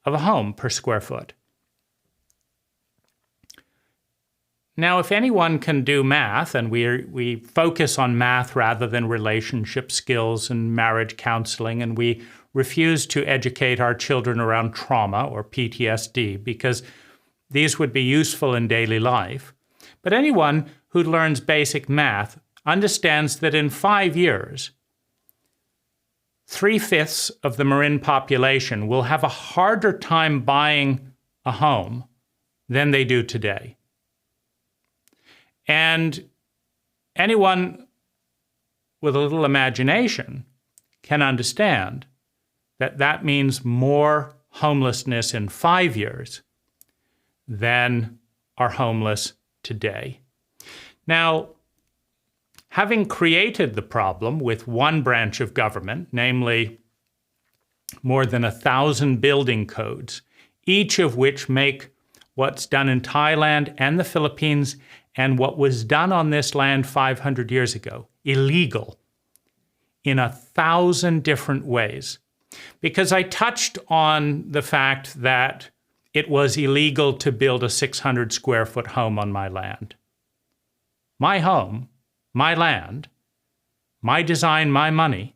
of a home per square foot. Now, if anyone can do math, and we focus on math rather than relationship skills and marriage counseling, and we refuse to educate our children around trauma or PTSD because these would be useful in daily life. But anyone who learns basic math understands that in 5 years, 3/5 of the Marin population will have a harder time buying a home than they do today. And anyone with a little imagination can understand that that means more homelessness in 5 years than are homeless today. Now, having created the problem with one branch of government, namely more than 1,000 building codes, each of which make what's done in Thailand and the Philippines and what was done on this land 500 years ago illegal in 1,000 different ways. Because I touched on the fact that it was illegal to build a 600 square foot home on my land. my home, my land, my design, my money,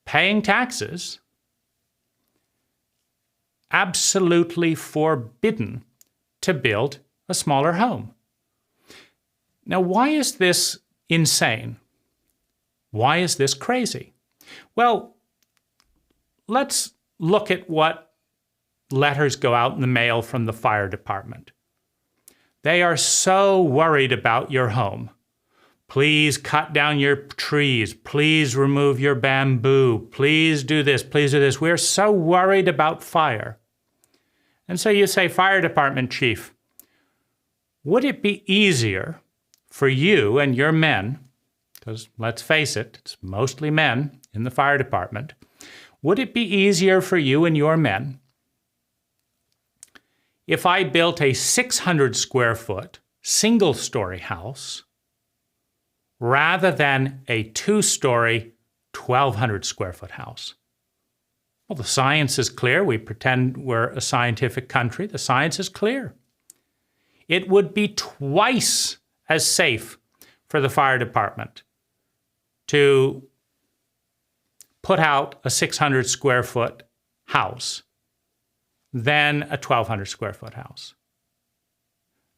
paying taxes, absolutely forbidden to build a smaller home. Now, why is this insane? Why is this crazy? Well, let's look at what letters go out in the mail from the fire department. They are so worried about your home. Please cut down your trees. Please remove your bamboo. Please do this. Please do this. We're so worried about fire. And so you say, fire department chief, would it be easier for you and your men, because let's face it, it's mostly men in the fire department, would it be easier for you and your men if I built a 600 square foot single-story house rather than a 2-story 1,200 square foot house? Well, the science is clear. We pretend we're a scientific country. The science is clear. It would be twice as safe for the fire department to put out a 600 square foot house than a 1,200 square foot house.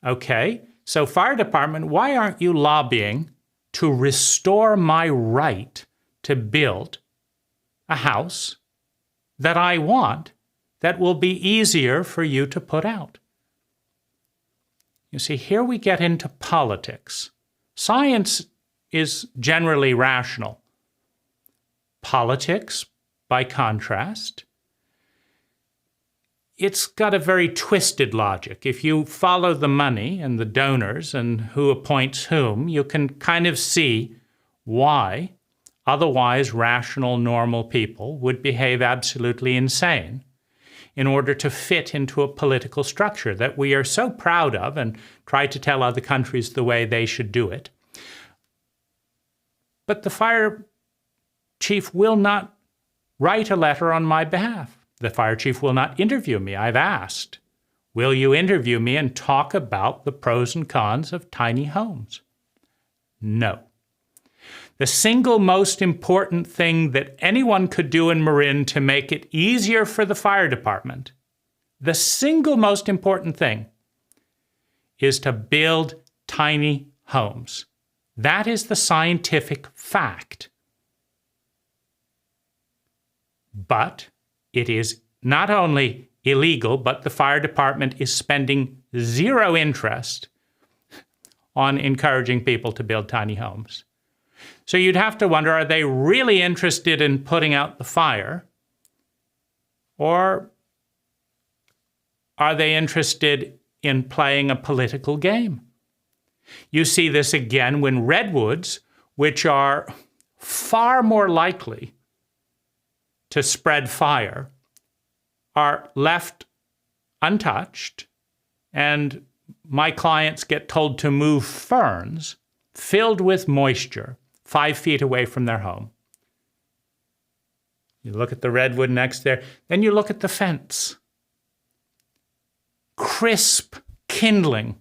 Okay, so fire department, why aren't you lobbying to restore my right to build a house that I want that will be easier for you to put out? You see, here we get into politics. Science is generally rational. Politics, by contrast, it's got a very twisted logic. If you follow the money and the donors and who appoints whom, you can kind of see why otherwise rational, normal people would behave absolutely insane in order to fit into a political structure that we are so proud of and try to tell other countries the way they should do it. But the fire chief will not write a letter on my behalf. The fire chief will not interview me. I've asked, will you interview me and talk about the pros and cons of tiny homes? No. The single most important thing that anyone could do in Marin to make it easier for the fire department, the single most important thing, is to build tiny homes. That is the scientific fact. But it is not only illegal, but the fire department is spending zero interest on encouraging people to build tiny homes. So you'd have to wonder, are they really interested in putting out the fire? Or are they interested in playing a political game? You see this again when redwoods, which are far more likely to spread fire, are left untouched, and my clients get told to move ferns filled with moisture 5 feet away from their home. You look at the redwood next there, then you look at the fence. Crisp kindling,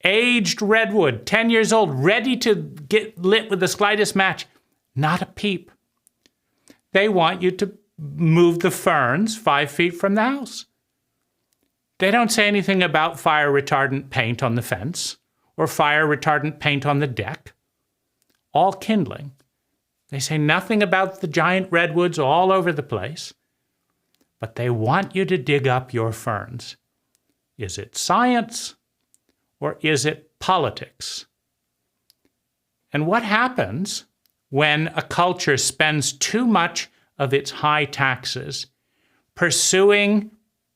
aged redwood, 10 years old, ready to get lit with the slightest match. Not a peep. They want you to move the ferns 5 feet from the house. They don't say anything about fire retardant paint on the fence or fire retardant paint on the deck. All kindling. They say nothing about the giant redwoods all over the place, but they want you to dig up your ferns. Is it science or is it politics? And what happens when a culture spends too much of its high taxes pursuing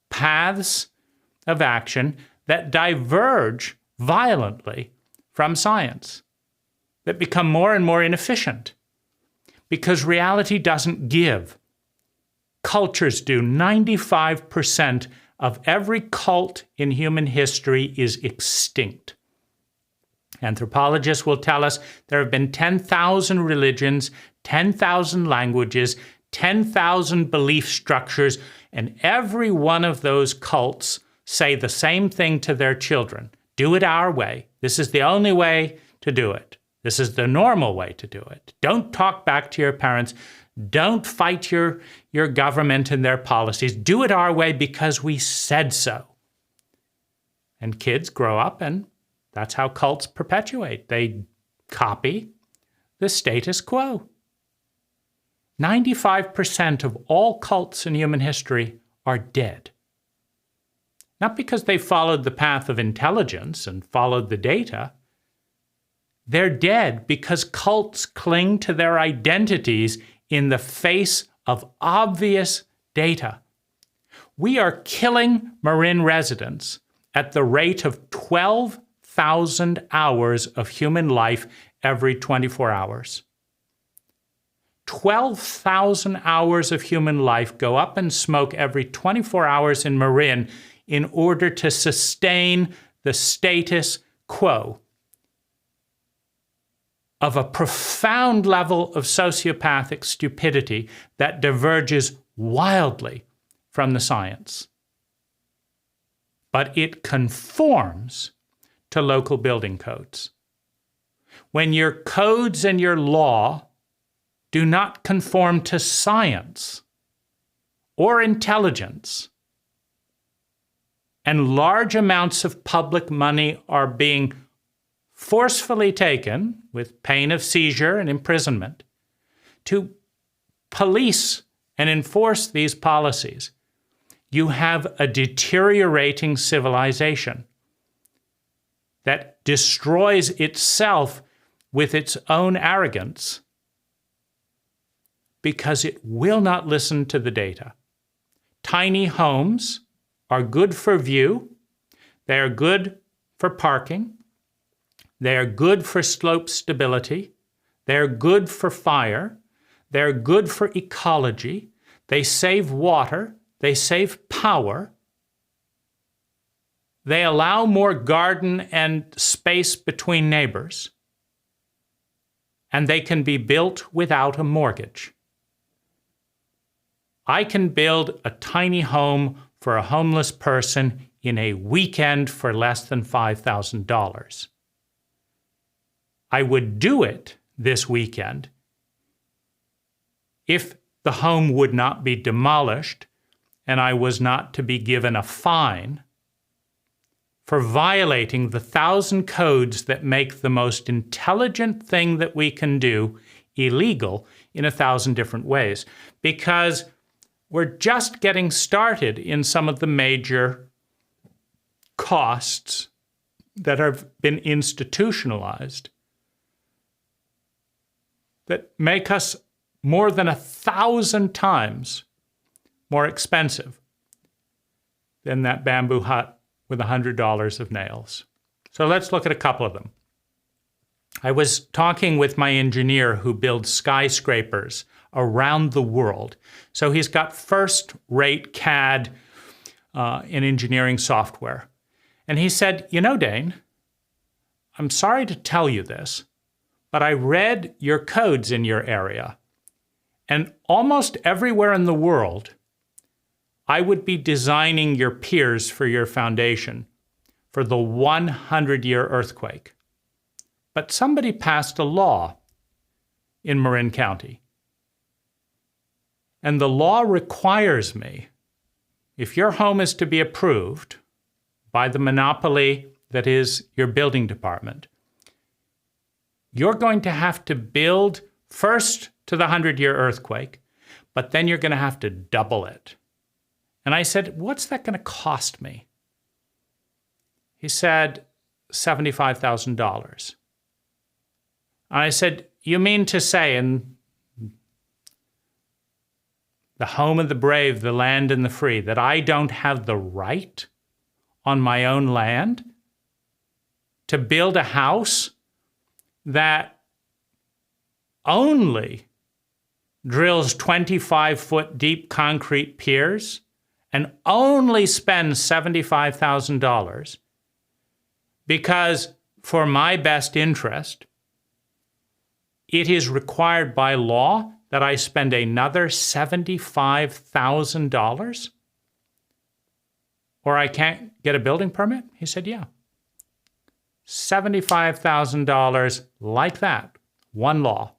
paths of action that diverge violently from science, that become more and more inefficient? Because reality doesn't give. Cultures do. 95% of every cult in human history is extinct. Anthropologists will tell us there have been 10,000 religions, 10,000 languages, 10,000 belief structures, and every one of those cults say the same thing to their children. Do it our way. This is the only way to do it. This is the normal way to do it. Don't talk back to your parents. Don't fight your government and their policies. Do it our way because we said so. And kids grow up, and that's how cults perpetuate. They copy the status quo. 95% of all cults in human history are dead. Not because they followed the path of intelligence and followed the data. They're dead because cults cling to their identities in the face of obvious data. We are killing Marin residents at the rate of 12,000 hours of human life every 24 hours. 12,000 hours of human life go up in smoke every 24 hours in Marin in order to sustain the status quo of a profound level of sociopathic stupidity that diverges wildly from the science. But it conforms to local building codes. When your codes and your law do not conform to science or intelligence, and large amounts of public money are being forcefully taken, with pain of seizure and imprisonment, to police and enforce these policies, you have a deteriorating civilization that destroys itself with its own arrogance because it will not listen to the data. Tiny homes are good for view. They are good for parking. They are good for slope stability. They are good for fire. They are good for ecology. They save water. They save power. They allow more garden and space between neighbors. And they can be built without a mortgage. I can build a tiny home for a homeless person in a weekend for less than $5,000. I would do it this weekend if the home would not be demolished and I was not to be given a fine for violating the 1,000 codes that make the most intelligent thing that we can do illegal in 1,000 different ways. Because we're just getting started in some of the major costs that have been institutionalized that make us more than 1,000 times more expensive than that bamboo hut with $100 of nails. So let's look at a couple of them. I was talking with my engineer who builds skyscrapers around the world. So he's got first-rate CAD in engineering software. And he said, you know, Dane, I'm sorry to tell you this, but I read your codes in your area. And almost everywhere in the world, I would be designing your piers for your foundation for the 100-year earthquake. But somebody passed a law in Marin County. And the law requires me, if your home is to be approved by the monopoly that is your building department, you're going to have to build first to the 100-year earthquake, but then you're going to have to double it. And I said, what's that going to cost me? He said, $75,000. I said, you mean to say in the home of the brave, the land and the free, that I don't have the right on my own land to build a house that only drills 25-foot deep concrete piers and only spends $75,000 because for my best interest, it is required by law that I spend another $75,000 or I can't get a building permit? He said, yeah. $75,000 like that. One law.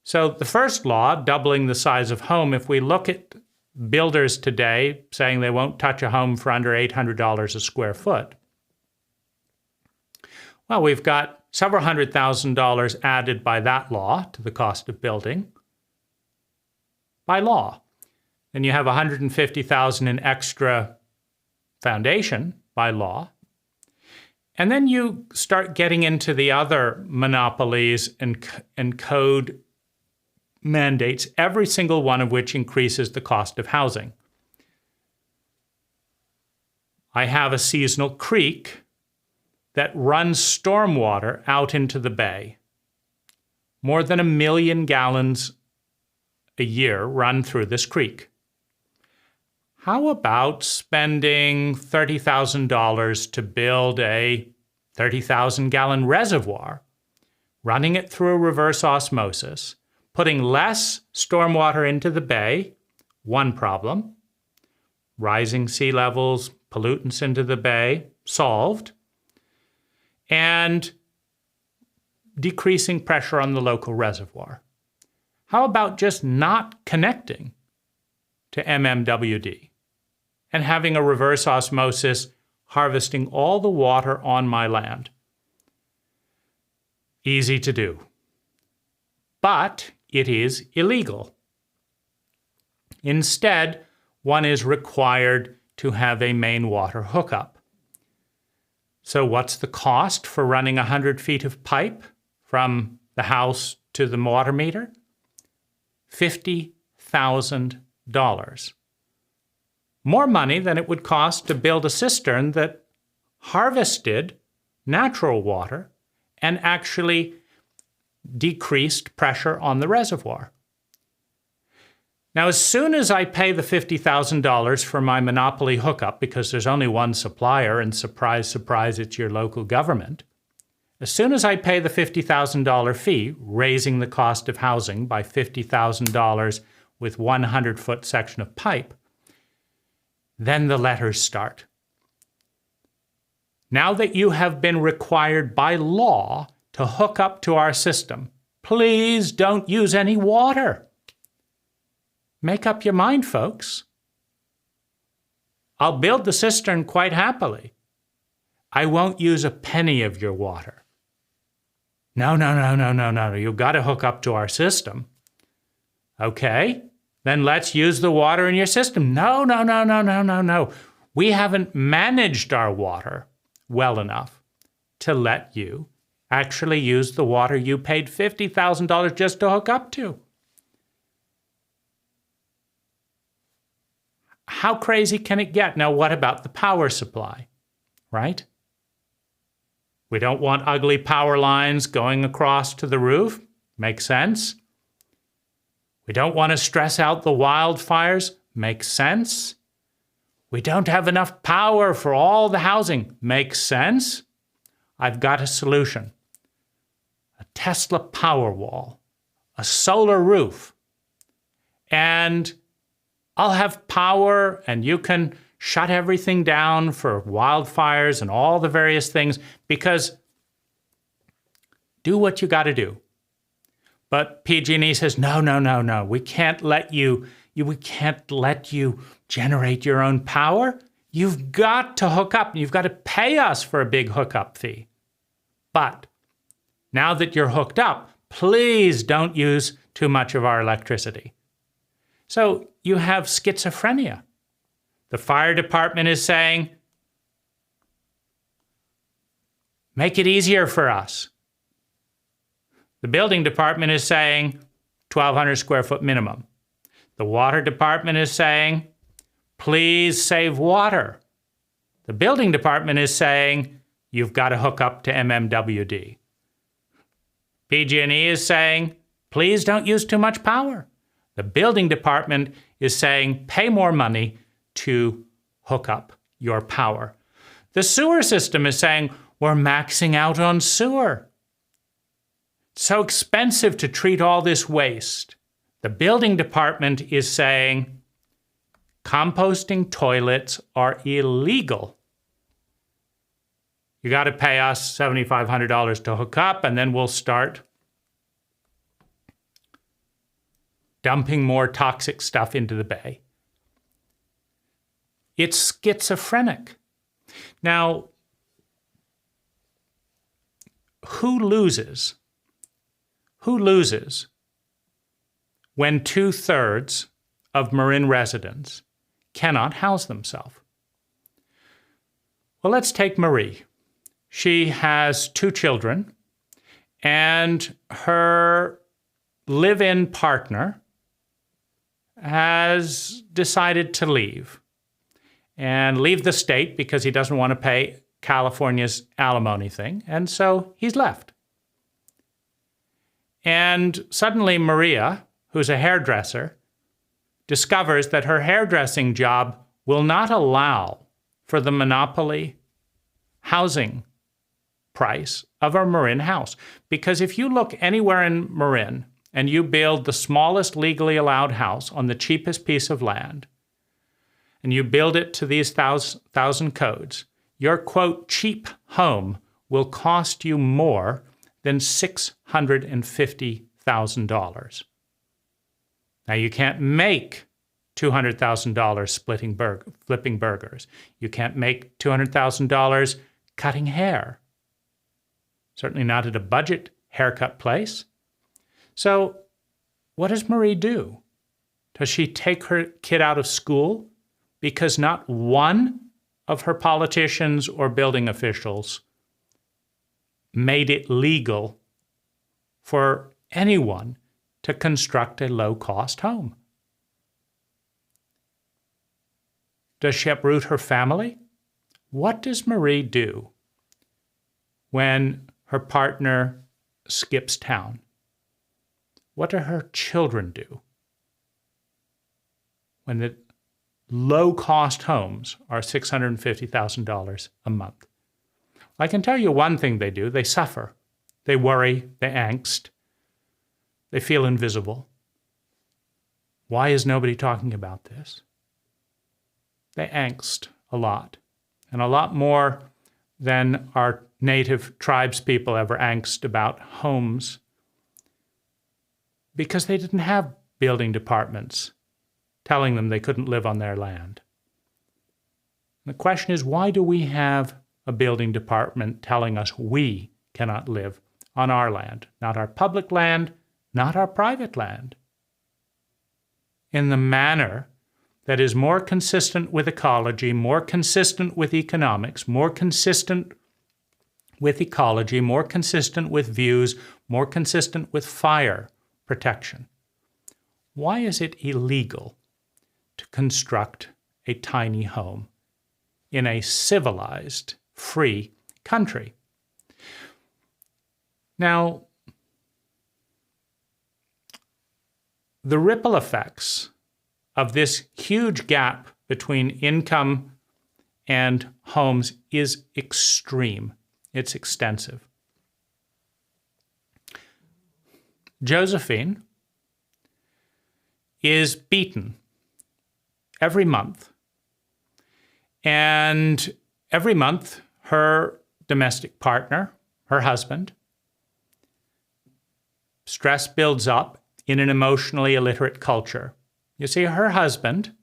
So the first law, doubling the size of home, if we look at builders today saying they won't touch a home for under $800 a square foot, well, we've got several $100,000 added by that law to the cost of building by law. Then you have $150,000 in extra foundation by law. And then you start getting into the other monopolies and code mandates, every single one of which increases the cost of housing. I have a seasonal creek that runs stormwater out into the bay. More than 1 million gallons a year run through this creek. How about spending $30,000 to build a 30,000-gallon reservoir, running it through a reverse osmosis, putting less stormwater into the bay? One problem. Rising sea levels, pollutants into the bay, solved. And decreasing pressure on the local reservoir. How about just not connecting to MMWD and having a reverse osmosis harvesting all the water on my land? Easy to do. But it is illegal. Instead, one is required to have a main water hookup. So what's the cost for running 100 feet of pipe from the house to the water meter? $50,000. More money than it would cost to build a cistern that harvested natural water and actually decreased pressure on the reservoir. Now, as soon as I pay the $50,000 for my monopoly hookup, because there's only one supplier, and surprise, surprise, it's your local government, as soon as I pay the $50,000 fee, raising the cost of housing by $50,000 with 100-foot section of pipe, then the letters start. Now that you have been required by law to hook up to our system, please don't use any water. Make up your mind, folks. I'll build the cistern quite happily. I won't use a penny of your water. No. You've got to hook up to our system. Okay, then let's use the water in your system. No. We haven't managed our water well enough to let you actually use the water you paid $50,000 just to hook up to. How crazy can it get? Now, what about the power supply, right? We don't want ugly power lines going across to the roof. Makes sense. We don't want to stress out the wildfires. Makes sense. We don't have enough power for all the housing. Makes sense. I've got a solution. A Tesla Powerwall, a solar roof, and I'll have power, and you can shut everything down for wildfires and all the various things, because do what you got to do. But PG&E says, no. We can't let you generate your own power. You've got to hook up. You've got to pay us for a big hookup fee. But now that you're hooked up, please don't use too much of our electricity. So you have schizophrenia. The fire department is saying, make it easier for us. The building department is saying 1,200 square foot minimum. The water department is saying, please save water. The building department is saying, you've got to hook up to MMWD. PG&E is saying, please don't use too much power. The building department is saying, pay more money to hook up your power. The sewer system is saying, we're maxing out on sewer. It's so expensive to treat all this waste. The building department is saying, composting toilets are illegal. You got to pay us $7,500 to hook up, and then we'll start dumping more toxic stuff into the bay. It's schizophrenic. Now, who loses? Who loses when 2/3 of Marin residents cannot house themselves? Well, let's take Marie. She has 2 children, and her live-in partner has decided to leave the state because he doesn't want to pay California's alimony thing, and so he's left. And suddenly Maria, who's a hairdresser, discovers that her hairdressing job will not allow for the monopoly housing price of a Marin house. Because if you look anywhere in Marin and you build the smallest legally allowed house on the cheapest piece of land, and you build it to these thousand codes, your, quote, cheap home will cost you more than $650,000. Now, you can't make $200,000 flipping burgers. You can't make $200,000 cutting hair. Certainly not at a budget haircut place. So what does Marie do? Does she take her kid out of school because not one of her politicians or building officials made it legal for anyone to construct a low-cost home? Does she uproot her family? What does Marie do when her partner skips town? What do her children do when the low-cost homes are $650,000 a month? I can tell you one thing they do. They suffer. They worry. They angst. They feel invisible. Why is nobody talking about this? They angst a lot, and a lot more than our native tribes people ever angst about homes, because they didn't have building departments telling them they couldn't live on their land. The question is, why do we have a building department telling us we cannot live on our land, not our public land, not our private land, in the manner that is more consistent with ecology, more consistent with economics, more consistent with ecology, more consistent with views, more consistent with fire protection? Why is it illegal to construct a tiny home in a civilized, free country? Now, the ripple effects of this huge gap between income and homes is extreme. It's extensive. Josephine is beaten every month. And every month, her domestic partner, her husband, stress builds up in an emotionally illiterate culture. You see, her husband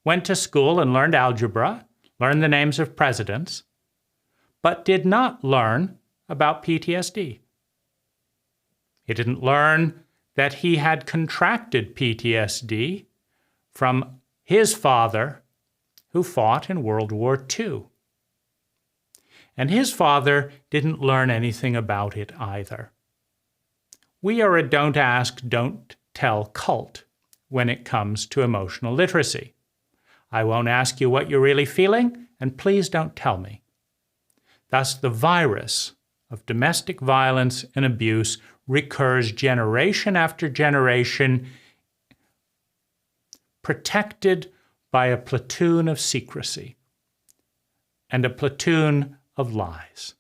went to school and learned algebra, learned the names of presidents, but did not learn about PTSD. He didn't learn that he had contracted PTSD from his father, who fought in World War II. And his father didn't learn anything about it either. We are a don't ask, don't tell cult when it comes to emotional literacy. I won't ask you what you're really feeling, and please don't tell me. Thus, the virus of domestic violence and abuse recurs generation after generation, protected by a platoon of secrecy and a platoon of lies.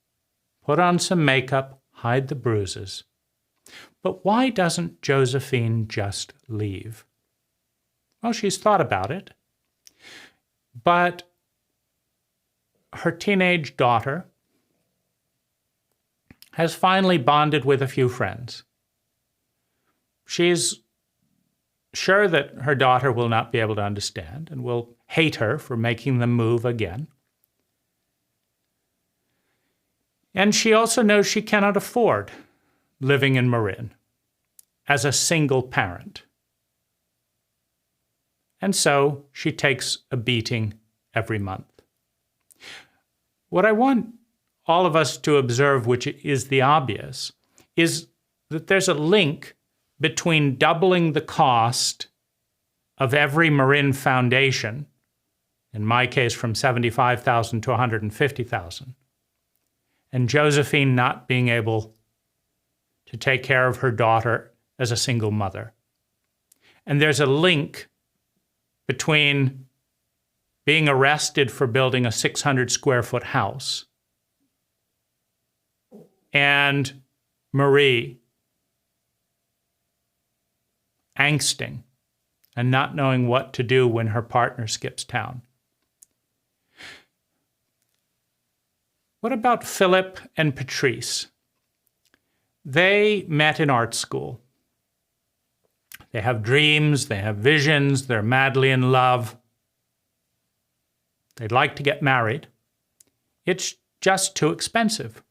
Put on some makeup, hide the bruises. But why doesn't Josephine just leave? Well, she's thought about it. But her teenage daughter has finally bonded with a few friends. She's sure that her daughter will not be able to understand and will hate her for making them move again. And she also knows she cannot afford living in Marin as a single parent. And so she takes a beating every month. What I want all of us to observe, which is the obvious, is that there's a link between doubling the cost of every Marin foundation, in my case from $75,000 to $150,000, and Josephine not being able to take care of her daughter as a single mother. And there's a link between being arrested for building a 600 square foot house and Marie angsting and not knowing what to do when her partner skips town. What about Philip and Patrice? They met in art school. They have dreams, they have visions, they're madly in love. They'd like to get married. It's just too expensive.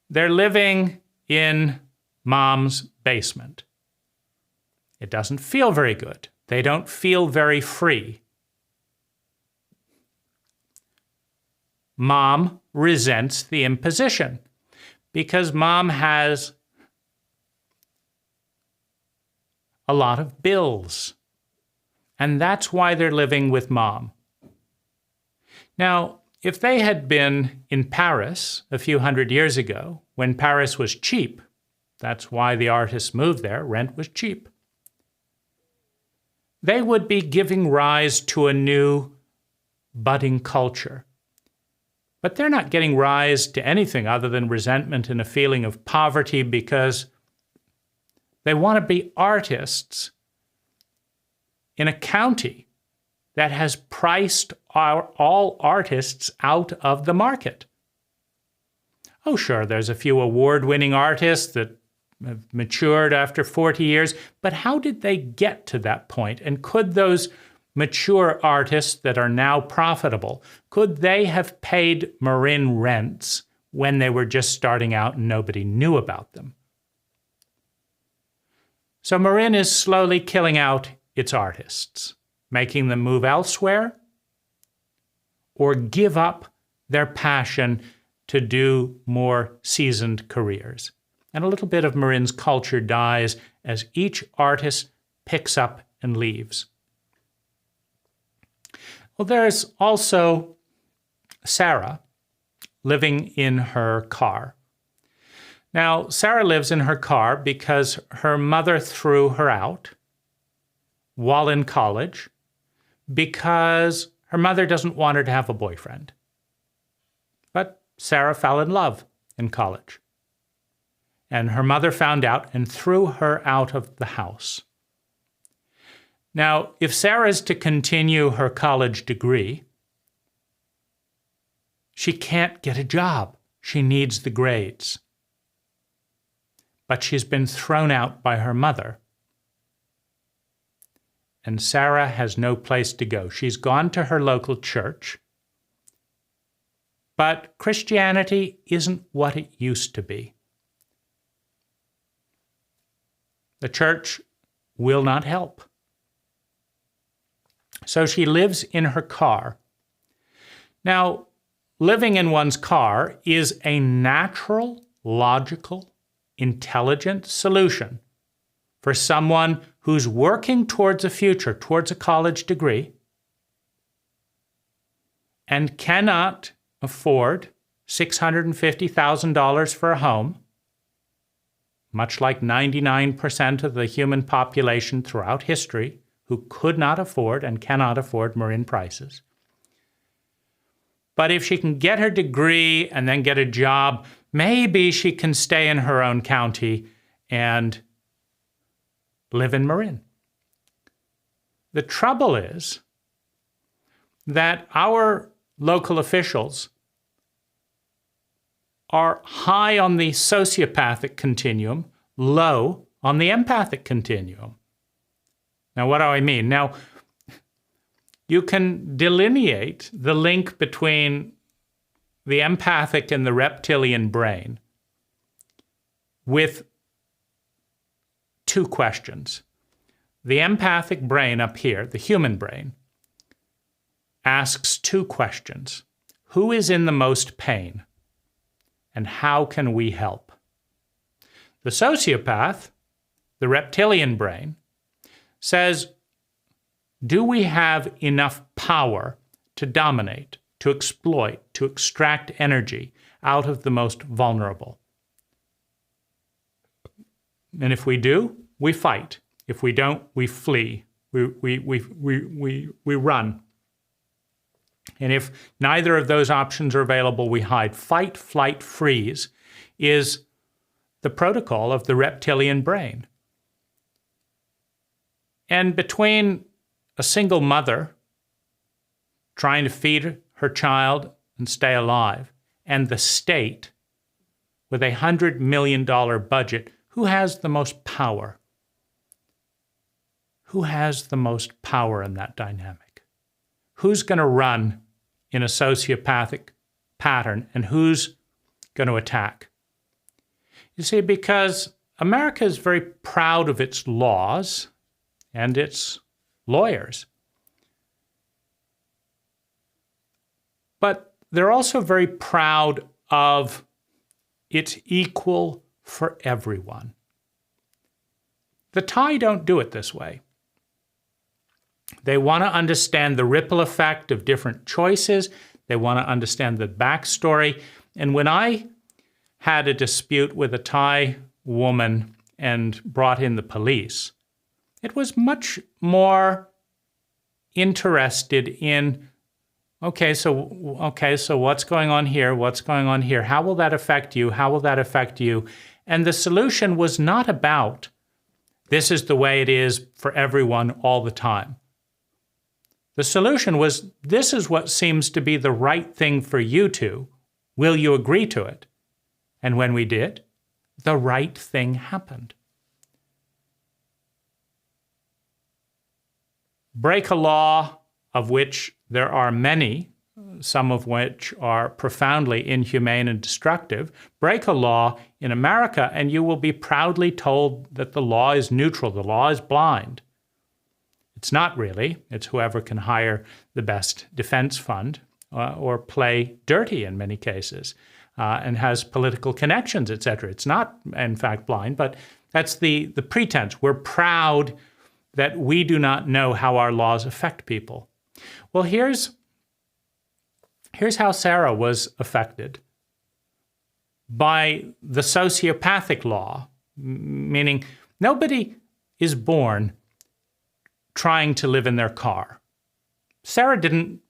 They're living in mom's basement. It doesn't feel very good. They don't feel very free. Mom resents the imposition because mom has a lot of bills. And that's why they're living with mom. Now, if they had been in Paris a few hundred years ago, when Paris was cheap, that's why the artists moved there, rent was cheap, they would be giving rise to a new budding culture. But they're not getting rise to anything other than resentment and a feeling of poverty because they want to be artists in a county that has priced all artists out of the market. Oh, sure, there's a few award-winning artists that have matured after 40 years, but how did they get to that point? And could those mature artists that are now profitable, could they have paid Marin rents when they were just starting out and nobody knew about them? So Marin is slowly killing out its artists, making them move elsewhere or give up their passion to do more seasoned careers. And a little bit of Marin's culture dies as each artist picks up and leaves. Well, there's also Sarah living in her car. Now, Sarah lives in her car because her mother threw her out while in college because her mother doesn't want her to have a boyfriend. But Sarah fell in love in college. And her mother found out and threw her out of the house. Now, if Sarah is to continue her college degree, she can't get a job. She needs the grades. But she's been thrown out by her mother. And Sarah has no place to go. She's gone to her local church. But Christianity isn't what it used to be. The church will not help. So she lives in her car. Now, living in one's car is a natural, logical, intelligent solution for someone who's working towards a future, towards a college degree, and cannot afford $650,000 for a home, much like 99% of the human population throughout history who could not afford and cannot afford Marin prices. But if she can get her degree and then get a job, maybe she can stay in her own county and live in Marin. The trouble is that our local officials are high on the sociopathic continuum, low on the empathic continuum. Now, what do I mean? Now, you can delineate the link between the empathic and the reptilian brain with two questions. The empathic brain up here, the human brain, asks two questions. Who is in the most pain? And how can we help? The sociopath, the reptilian brain, says, do we have enough power to dominate, to exploit, to extract energy out of the most vulnerable? And if we do, we fight. If we don't, we flee. We run. And if neither of those options are available, we hide. Fight, flight, freeze is the protocol of the reptilian brain. And between a single mother trying to feed her child and stay alive, and the state with $100 million budget, who has the most power? Who has the most power in that dynamic? Who's going to run in a sociopathic pattern, and who's going to attack? You see, because America is very proud of its laws and its lawyers. But they're also very proud of its equal for everyone. The Thai don't do it this way. They want to understand the ripple effect of different choices. They want to understand the backstory. And when I had a dispute with a Thai woman and brought in the police, it was much more interested in, okay, so what's going on here? What's going on here? How will that affect you? How will that affect you? And the solution was not about, this is the way it is for everyone all the time. The solution was, this is what seems to be the right thing for you two. Will you agree to it? And when we did, the right thing happened. Break a law, of which there are many, some of which are profoundly inhumane and destructive. Break a law in America, and you will be proudly told that the law is neutral, the law is blind. It's not really. It's whoever can hire the best defense fund or play dirty in many cases and has political connections, etc. It's not, in fact, blind, but that's the pretense. We're proud that we do not know how our laws affect people. Well, here's how Sarah was affected by the sociopathic law, meaning nobody is born trying to live in their car. Sarah didn't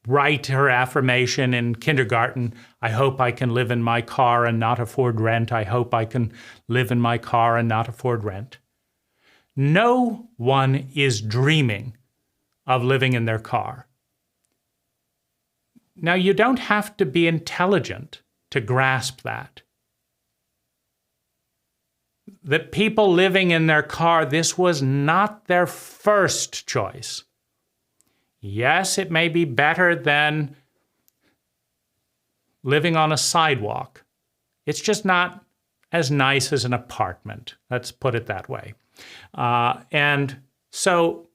write her affirmation in kindergarten, I hope I can live in my car and not afford rent. I hope I can live in my car and not afford rent. No one is dreaming of living in their car. Now, you don't have to be intelligent to grasp that. That people living in their car, this was not their first choice. Yes, it may be better than living on a sidewalk. It's just not as nice as an apartment. Let's put it that way. And so,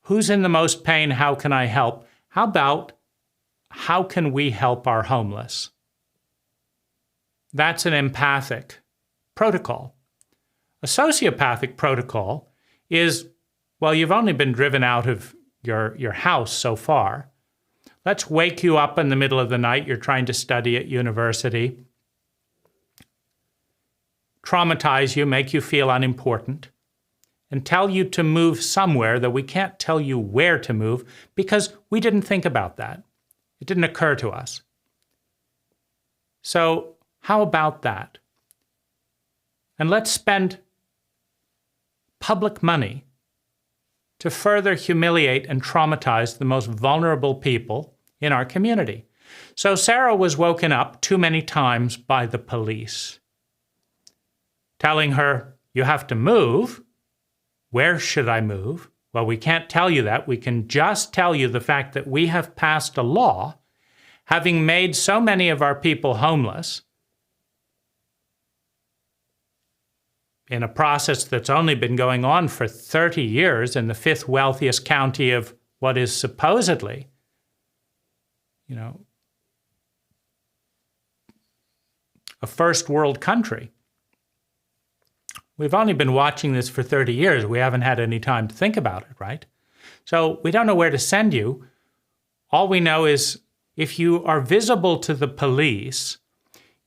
who's in the most pain? How can I help? How about, how can we help our homeless? That's an empathic protocol. A sociopathic protocol is, well, you've only been driven out of your house so far. Let's wake you up in the middle of the night. You're trying to study at university. Traumatize you, make you feel unimportant, and tell you to move somewhere that we can't tell you where to move because we didn't think about that. It didn't occur to us. So how about that? And let's spend public money to further humiliate and traumatize the most vulnerable people in our community. So Sarah was woken up too many times by the police, telling her, you have to move. Where should I move? Well, we can't tell you that. We can just tell you the fact that we have passed a law, having made so many of our people homeless, in a process that's only been going on for 30 years in the fifth wealthiest county of what is supposedly, a first world country. We've only been watching this for 30 years. We haven't had any time to think about it, right? So we don't know where to send you. All we know is if you are visible to the police,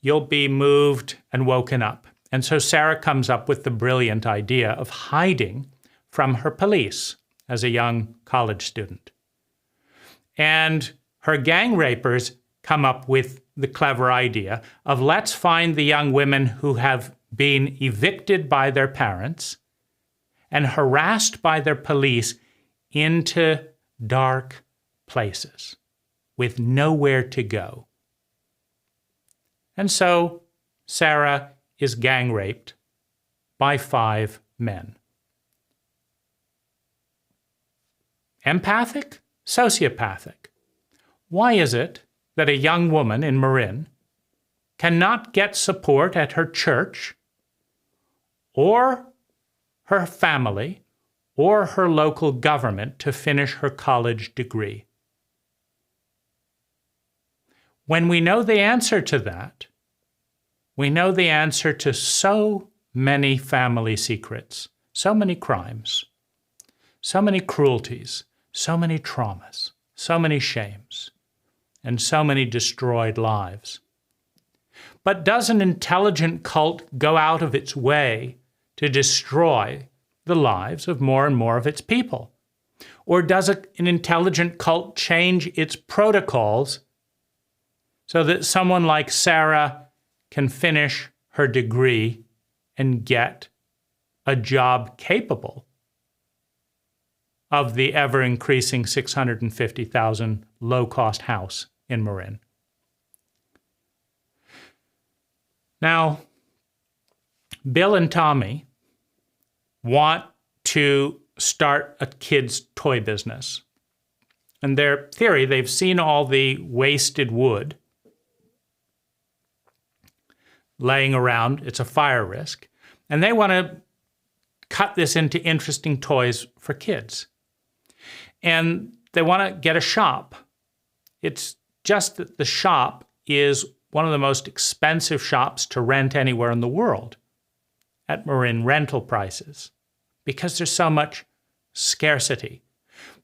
you'll be moved and woken up. And so Sarah comes up with the brilliant idea of hiding from her police as a young college student. And her gang rapers come up with the clever idea of let's find the young women who have been evicted by their parents and harassed by their police into dark places with nowhere to go. And so Sarah is gang raped by 5 men. Empathic? Sociopathic. Why is it that a young woman in Marin cannot get support at her church or her family or her local government to finish her college degree? When we know the answer to that, we know the answer to so many family secrets, so many crimes, so many cruelties, so many traumas, so many shames, and so many destroyed lives. But does an intelligent cult go out of its way to destroy the lives of more and more of its people? Or does an intelligent cult change its protocols so that someone like Sarah can finish her degree and get a job capable of the ever-increasing $650,000 low-cost house in Marin? Now, Bill and Tommy want to start a kid's toy business. And their theory, they've seen all the wasted wood laying around. It's a fire risk. And they want to cut this into interesting toys for kids. And they want to get a shop. It's just that the shop is one of the most expensive shops to rent anywhere in the world at Marin rental prices because there's so much scarcity.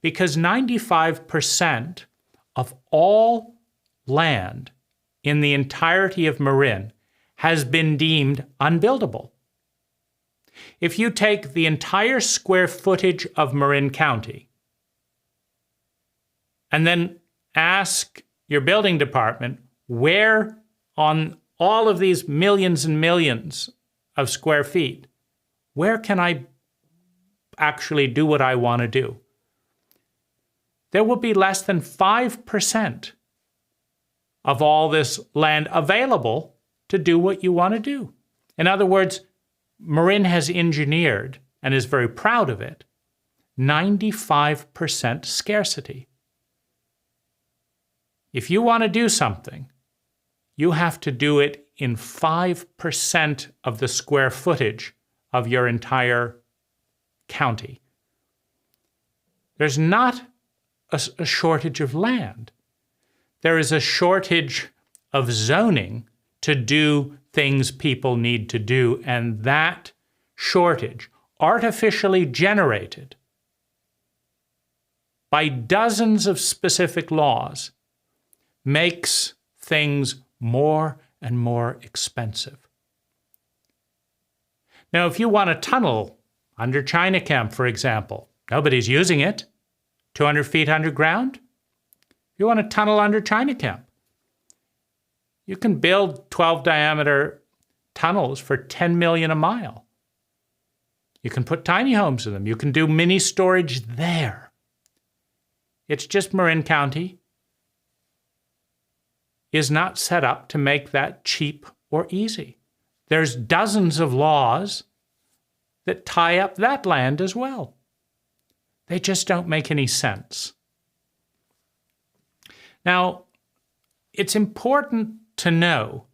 Because 95% of all land in the entirety of Marin has been deemed unbuildable. If you take the entire square footage of Marin County and then ask your building department, where on all of these millions and millions of square feet, where can I actually do what I want to do? There will be less than 5% of all this land available to do what you want to do. In other words, Marin has engineered, and is very proud of it, 95% scarcity. If you want to do something, you have to do it in 5% of the square footage of your entire county. There's not a shortage of land. There is a shortage of zoning to do things people need to do, and that shortage, artificially generated by dozens of specific laws, makes things more and more expensive. Now, if you want a tunnel under China Camp, for example, nobody's using it, 200 feet underground. If you want a tunnel under China Camp, you can build 12-diameter tunnels for $10 million a mile. You can put tiny homes in them. You can do mini storage there. It's just Marin County is not set up to make that cheap or easy. There's dozens of laws that tie up that land as well. They just don't make any sense. Now, it's important to know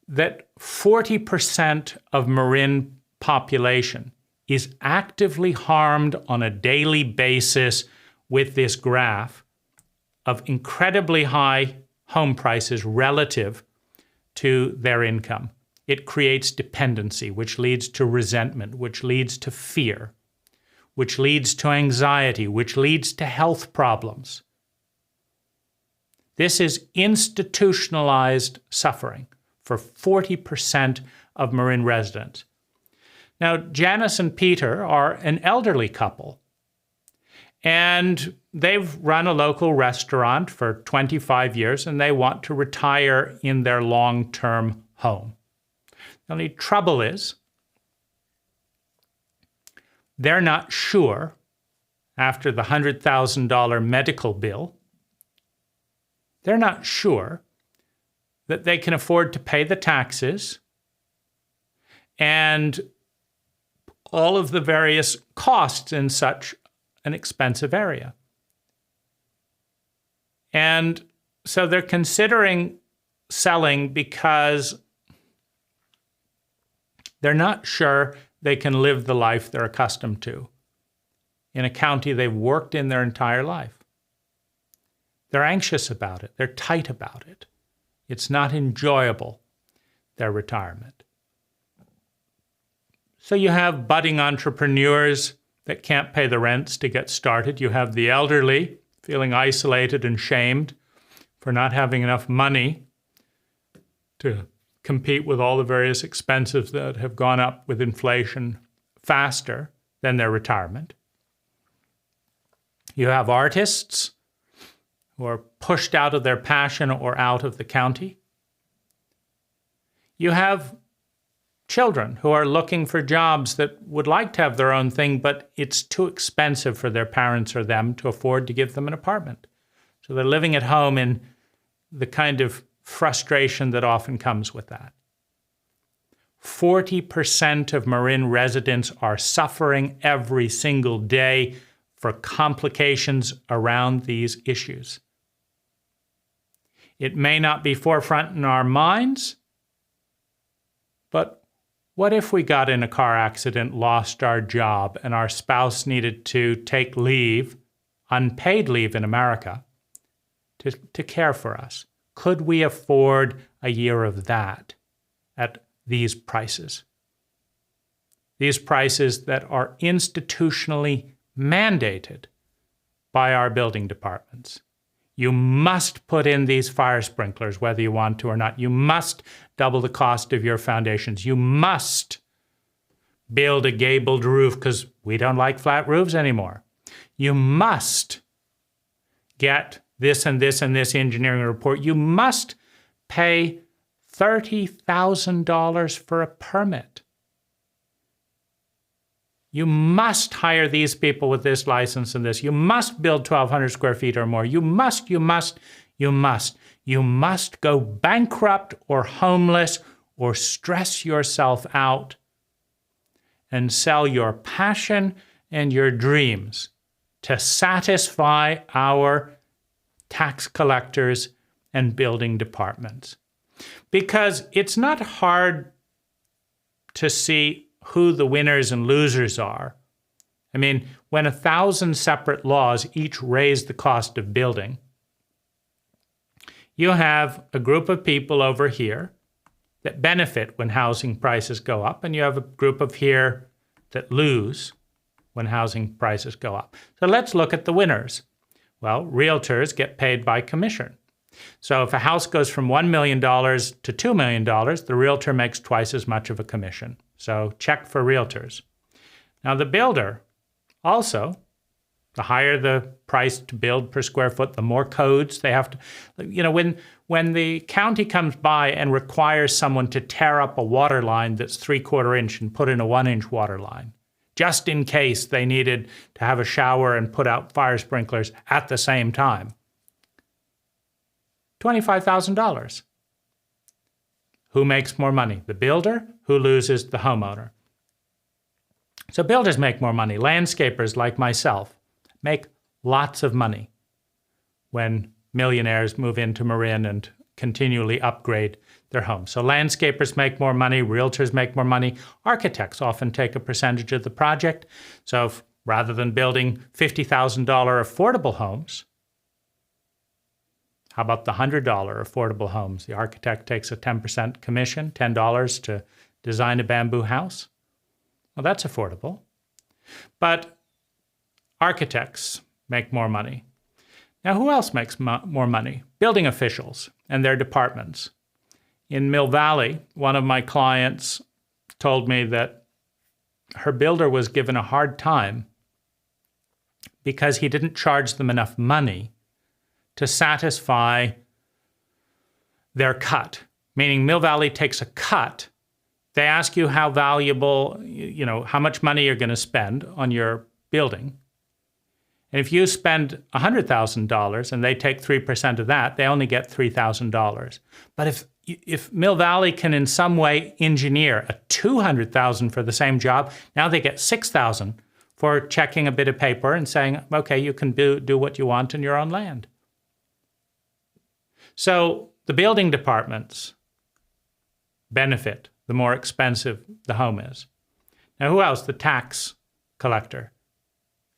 that 40% of Marin population is actively harmed on a daily basis with this graph of incredibly high home prices relative to their income. It creates dependency, which leads to resentment, which leads to fear, which leads to anxiety, which leads to health problems. This is institutionalized suffering for 40% of Marin residents. Now, Janice and Peter are an elderly couple, and they've run a local restaurant for 25 years, and they want to retire in their long-term home. The only trouble is they're not sure, after the $100,000 medical bill, they're not sure that they can afford to pay the taxes and all of the various costs in such an expensive area. And so they're considering selling because they're not sure they can live the life they're accustomed to in a county they've worked in their entire life. They're anxious about it. They're tight about it. It's not enjoyable, their retirement. So you have budding entrepreneurs that can't pay the rents to get started. You have the elderly feeling isolated and shamed for not having enough money to compete with all the various expenses that have gone up with inflation faster than their retirement. You have artists who are pushed out of their passion or out of the county. You have children who are looking for jobs that would like to have their own thing, but it's too expensive for their parents or them to afford to give them an apartment. So they're living at home in the kind of frustration that often comes with that. 40% of Marin residents are suffering every single day for complications around these issues. It may not be forefront in our minds, but what if we got in a car accident, lost our job, and our spouse needed to take leave, unpaid leave in America, to care for us? Could we afford a year of that at these prices? These prices that are institutionally mandated by our building departments. You must put in these fire sprinklers, whether you want to or not. You must double the cost of your foundations. You must build a gabled roof because we don't like flat roofs anymore. You must get this and this and this engineering report. You must pay $30,000 for a permit. You must hire these people with this license and this. You must build 1,200 square feet or more. You must go bankrupt or homeless or stress yourself out and sell your passion and your dreams to satisfy our tax collectors and building departments. Because it's not hard to see who the winners and losers are. I mean, when 1,000 separate laws each raise the cost of building, you have a group of people over here that benefit when housing prices go up, and you have a group of here that lose when housing prices go up. So let's look at the winners. Well, realtors get paid by commission. So if a house goes from $1 million to $2 million, the realtor makes twice as much of a commission. So check for realtors. Now the builder also, the higher the price to build per square foot, the more codes they have to, when the county comes by and requires someone to tear up a water line that's 3/4 inch and put in a 1-inch water line, just in case they needed to have a shower and put out fire sprinklers at the same time. $25,000. Who makes more money? The builder. Who loses? The homeowner. So builders make more money. Landscapers like myself make lots of money when millionaires move into Marin and continually upgrade their homes. So landscapers make more money, realtors make more money, architects often take a percentage of the project. So rather than building $50,000 affordable homes, how about the $100 affordable homes? The architect takes a 10% commission, $10 to design a bamboo house. Well, that's affordable. But architects make more money. Now, who else makes more money? Building officials and their departments. In Mill Valley, one of my clients told me that her builder was given a hard time because he didn't charge them enough money to satisfy their cut. Meaning Mill Valley takes a cut. They ask you how valuable, how much money you're going to spend on your building. And if you spend $100,000 and they take 3% of that, they only get $3,000. But if Mill Valley can in some way engineer a $200,000 for the same job, now they get $6,000 for checking a bit of paper and saying, okay, you can do what you want on your own land. So the building departments benefit the more expensive the home is. Now, who else? The tax collector.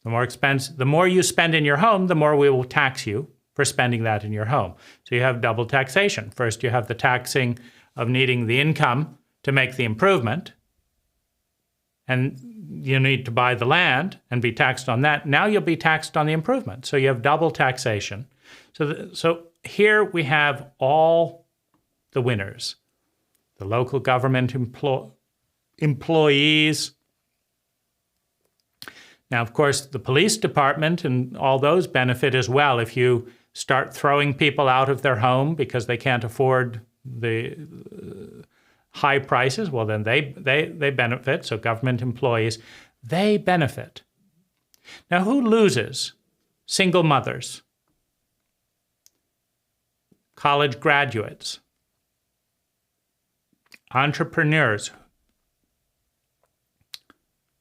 The more you spend in your home, the more we will tax you for spending that in your home. So you have double taxation. First, you have the taxing of needing the income to make the improvement, and you need to buy the land and be taxed on that. Now you'll be taxed on the improvement. So you have double taxation. So here we have all the winners. The local government employees. Now, of course, the police department and all those benefit as well. If you start throwing people out of their home because they can't afford the high prices, well, then they benefit. So government employees, they benefit. Now, who loses? Single mothers, college graduates, entrepreneurs,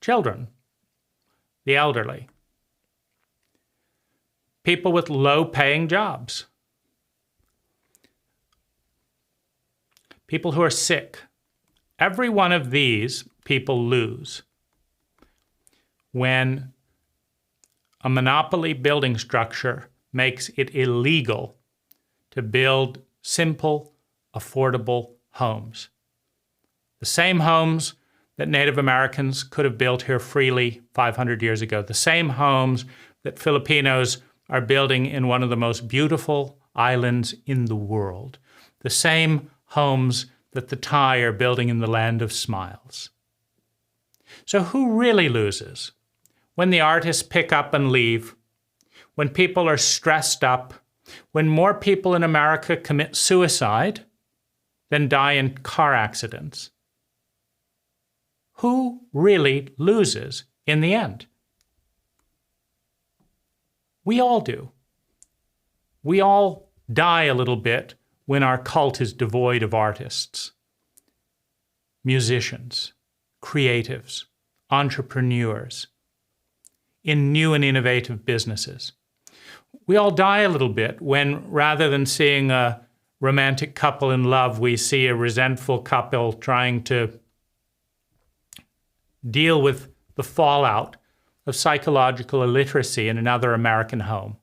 children, the elderly, people with low-paying jobs, people who are sick. Every one of these people lose when a monopoly building structure makes it illegal to build simple, affordable homes. The same homes that Native Americans could have built here freely 500 years ago. The same homes that Filipinos are building in one of the most beautiful islands in the world. The same homes that the Thai are building in the land of smiles. So who really loses? When the artists pick up and leave, when people are stressed up, when more people in America commit suicide than die in car accidents. Who really loses in the end? We all do. We all die a little bit when our cult is devoid of artists, musicians, creatives, entrepreneurs, in new and innovative businesses. We all die a little bit when, rather than seeing a romantic couple in love, we see a resentful couple trying to deal with the fallout of psychological illiteracy in another American home.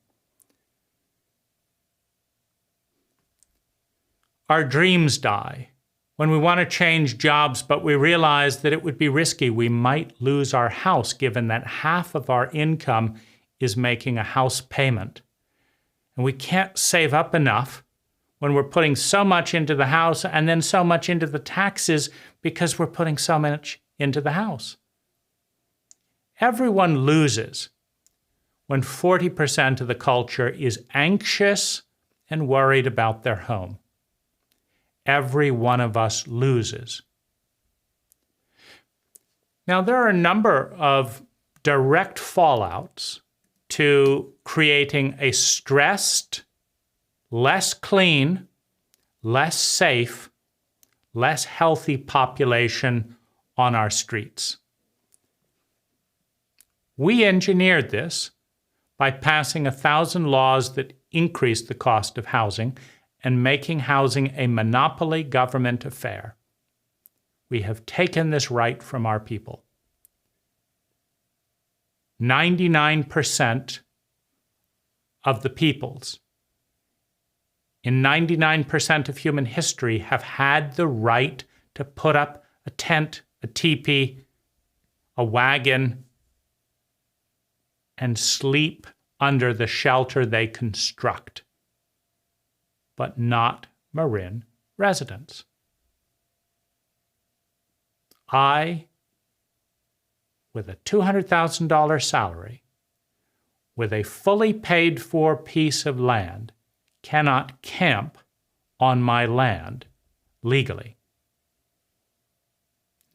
Our dreams die when we want to change jobs, but we realize that it would be risky. We might lose our house, given that half of our income is making a house payment. And we can't save up enough when we're putting so much into the house and then so much into the taxes because we're putting so much into the house. Everyone loses when 40% of the culture is anxious and worried about their home. Every one of us loses. Now, there are a number of direct fallouts to creating a stressed, less clean, less safe, less healthy population on our streets. We engineered this by passing 1,000 laws that increased the cost of housing and making housing a monopoly government affair. We have taken this right from our people. 99% of the peoples in 99% of human history have had the right to put up a tent, a teepee, a wagon, and sleep under the shelter they construct, but not Marin residents. I, with a $200,000 salary, with a fully paid for piece of land, cannot camp on my land legally.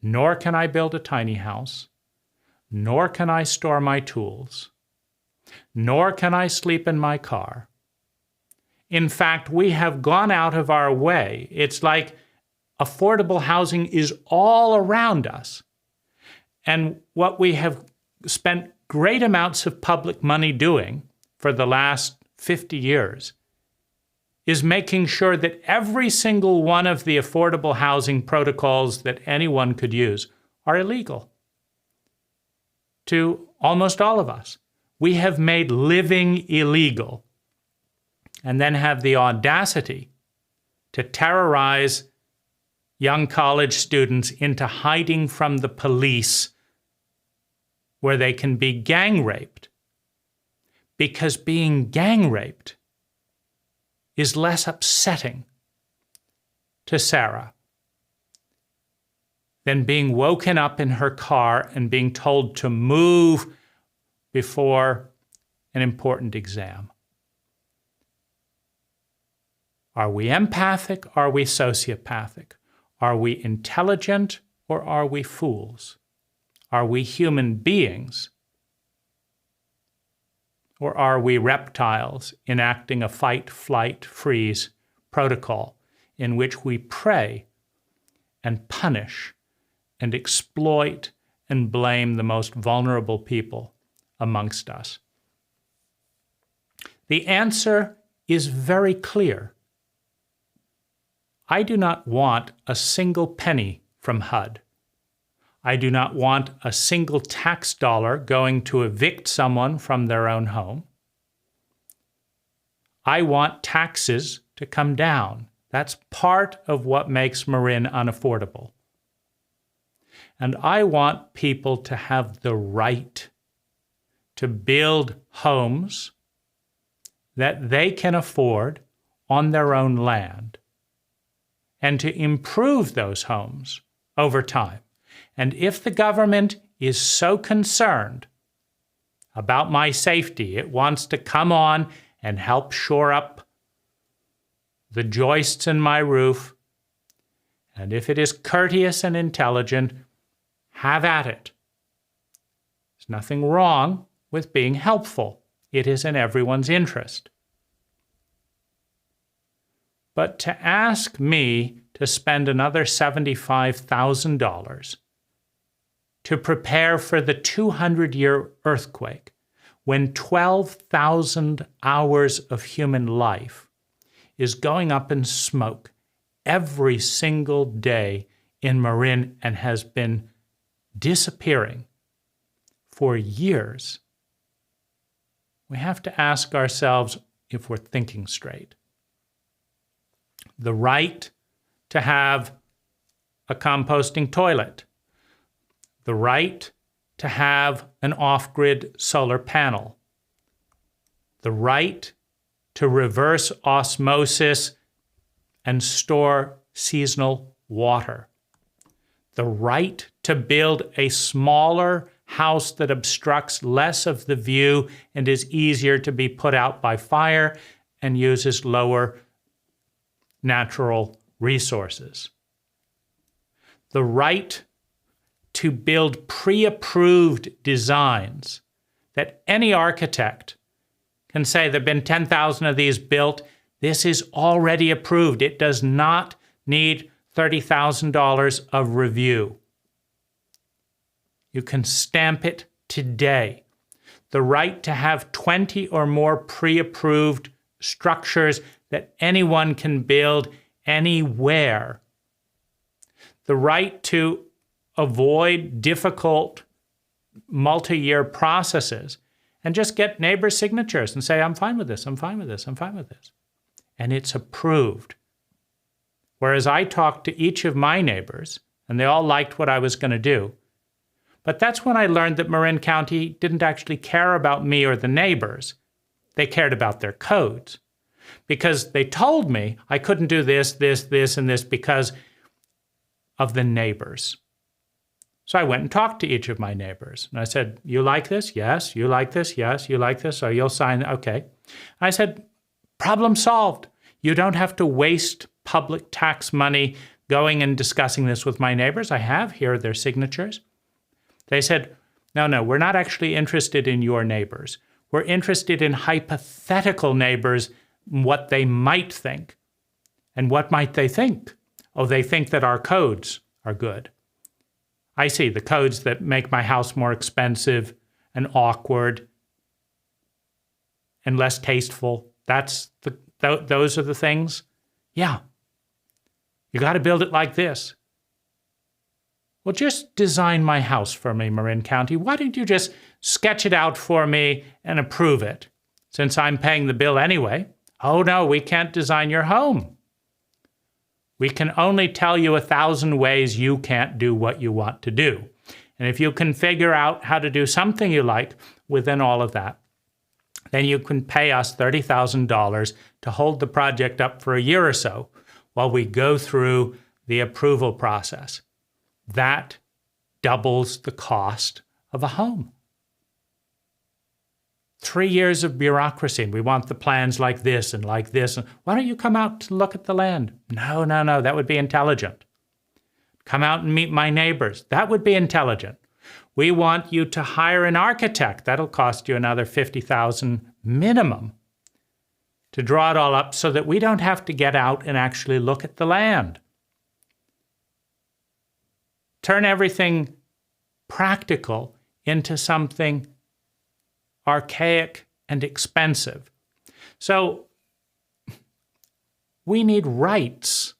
Nor can I build a tiny house, nor can I store my tools, nor can I sleep in my car. In fact, we have gone out of our way. It's like affordable housing is all around us. And what we have spent great amounts of public money doing for the last 50 years is making sure that every single one of the affordable housing protocols that anyone could use are illegal to almost all of us. We have made living illegal and then have the audacity to terrorize young college students into hiding from the police where they can be gang raped. Because being gang raped is less upsetting to Sarah than being woken up in her car and being told to move before an important exam. Are we empathic? Are we sociopathic? Are we intelligent or are we fools? Are we human beings? Or are we reptiles enacting a fight, flight, freeze protocol in which we prey and punish and exploit and blame the most vulnerable people amongst us? The answer is very clear. I do not want a single penny from HUD. I do not want a single tax dollar going to evict someone from their own home. I want taxes to come down. That's part of what makes Marin unaffordable. And I want people to have the right to build homes that they can afford on their own land and to improve those homes over time. And if the government is so concerned about my safety, it wants to come on and help shore up the joists in my roof, and if it is courteous and intelligent, have at it. There's nothing wrong with being helpful. It is in everyone's interest. But to ask me to spend another $75,000 to prepare for the 200-year earthquake, when 12,000 hours of human life is going up in smoke every single day in Marin and has been disappearing for years, we have to ask ourselves if we're thinking straight. The right to have a composting toilet, the right to have an off-grid solar panel, the right to reverse osmosis and store seasonal water, the right to build a smaller house that obstructs less of the view and is easier to be put out by fire and uses lower natural resources, the right to build pre-approved designs that any architect can say there have been 10,000 of these built. This is already approved. It does not need $30,000 of review. You can stamp it today. The right to have 20 or more pre-approved structures that anyone can build anywhere. The right to avoid difficult multi-year processes and just get neighbors' signatures and say, I'm fine with this, I'm fine with this, I'm fine with this. And it's approved. Whereas I talked to each of my neighbors, and they all liked what I was going to do. But that's when I learned that Marin County didn't actually care about me or the neighbors. They cared about their codes. Because they told me I couldn't do this, this, this, and this because of the neighbors. So I went and talked to each of my neighbors. And I said, you like this? Yes. You like this? Yes. You like this? So you'll sign. Okay. I said, problem solved. You don't have to waste public tax money going and discussing this with my neighbors. I have. Here are their signatures. They said, no, we're not actually interested in your neighbors. We're interested in hypothetical neighbors, what they might think. And what might they think? Oh, they think that our codes are good. I see the codes that make my house more expensive and awkward and less tasteful. Those are the things. Yeah. You got to build it like this. Well, just design my house for me, Marin County. Why don't you just sketch it out for me and approve it? Since I'm paying the bill anyway. Oh, no, we can't design your home. We can only tell you 1,000 ways you can't do what you want to do. And if you can figure out how to do something you like within all of that, then you can pay us $30,000 to hold the project up for a year or so while we go through the approval process. That doubles the cost of a home. 3 years of bureaucracy. We want the plans like this and like this. Why don't you come out to look at the land? No, that would be intelligent. Come out and meet my neighbors. That would be intelligent. We want you to hire an architect. That'll cost you another $50,000 minimum to draw it all up so that we don't have to get out and actually look at the land. Turn everything practical into something archaic and expensive. So we need rights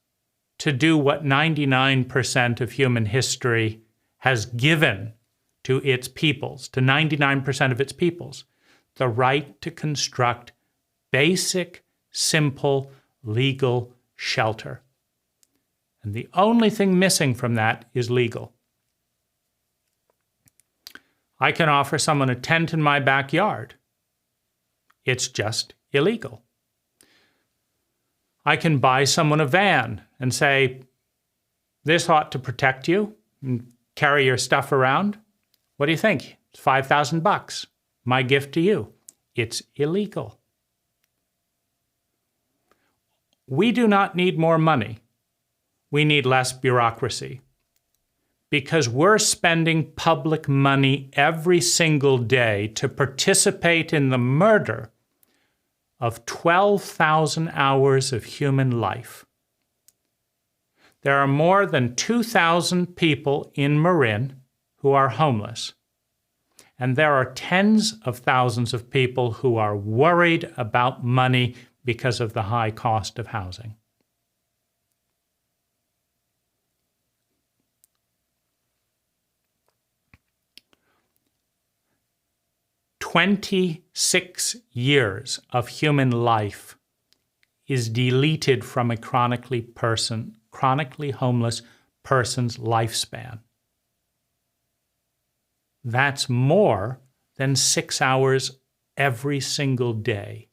to do what 99% of human history has given to its peoples, to 99% of its peoples, the right to construct basic, simple, legal shelter. And the only thing missing from that is legal. I can offer someone a tent in my backyard. It's just illegal. I can buy someone a van and say, this ought to protect you and carry your stuff around. What do you think? It's $5,000. My gift to you. It's illegal. We do not need more money. We need less bureaucracy. Because we're spending public money every single day to participate in the murder of 12,000 hours of human life. There are more than 2,000 people in Marin who are homeless. And there are tens of thousands of people who are worried about money because of the high cost of housing. "26 years of human life is deleted from a chronically homeless person's lifespan. That's more than 6 hours every single day.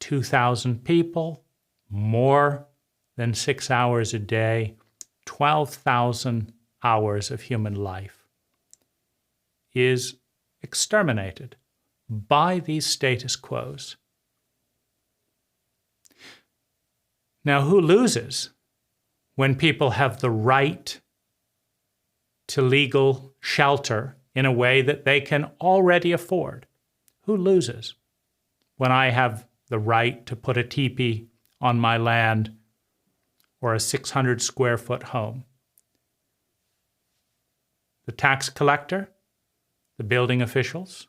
2,000 people, more than 6 hours a day, 12,000 hours of human life is exterminated by these status quos. Now, who loses when people have the right to legal shelter in a way that they can already afford? Who loses when I have the right to put a teepee on my land or a 600 square foot home. The tax collector, the building officials,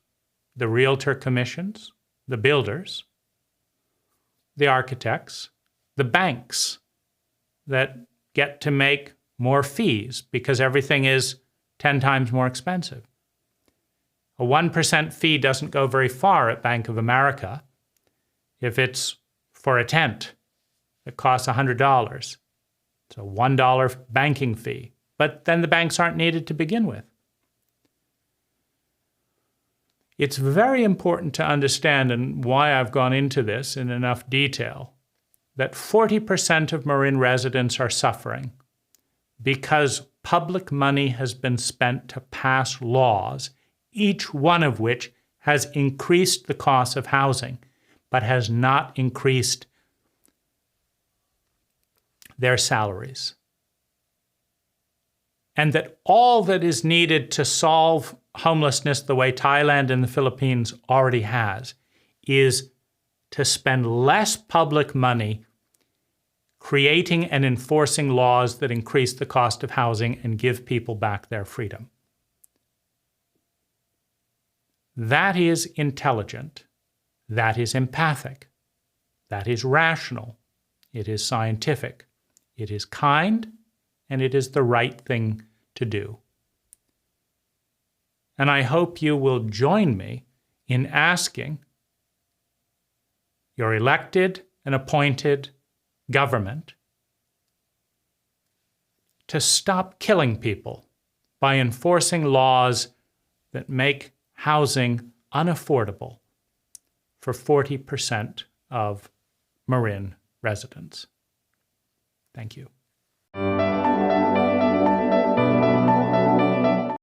the realtor commissions, the builders, the architects, the banks that get to make more fees because everything is 10 times more expensive. A 1% fee doesn't go very far at Bank of America if it's for a tent that costs $100. It's a $1 banking fee. But then the banks aren't needed to begin with. It's very important to understand, and why I've gone into this in enough detail, that 40% of Marin residents are suffering because public money has been spent to pass laws, each one of which has increased the cost of housing, but has not increased their salaries. And that all that is needed to solve homelessness the way Thailand and the Philippines already has is to spend less public money creating and enforcing laws that increase the cost of housing and give people back their freedom. That is intelligent. That is empathic. That is rational. It is scientific. It is kind, and it is the right thing to do. And I hope you will join me in asking your elected and appointed government to stop killing people by enforcing laws that make housing unaffordable for 40% of Marin residents. Thank you.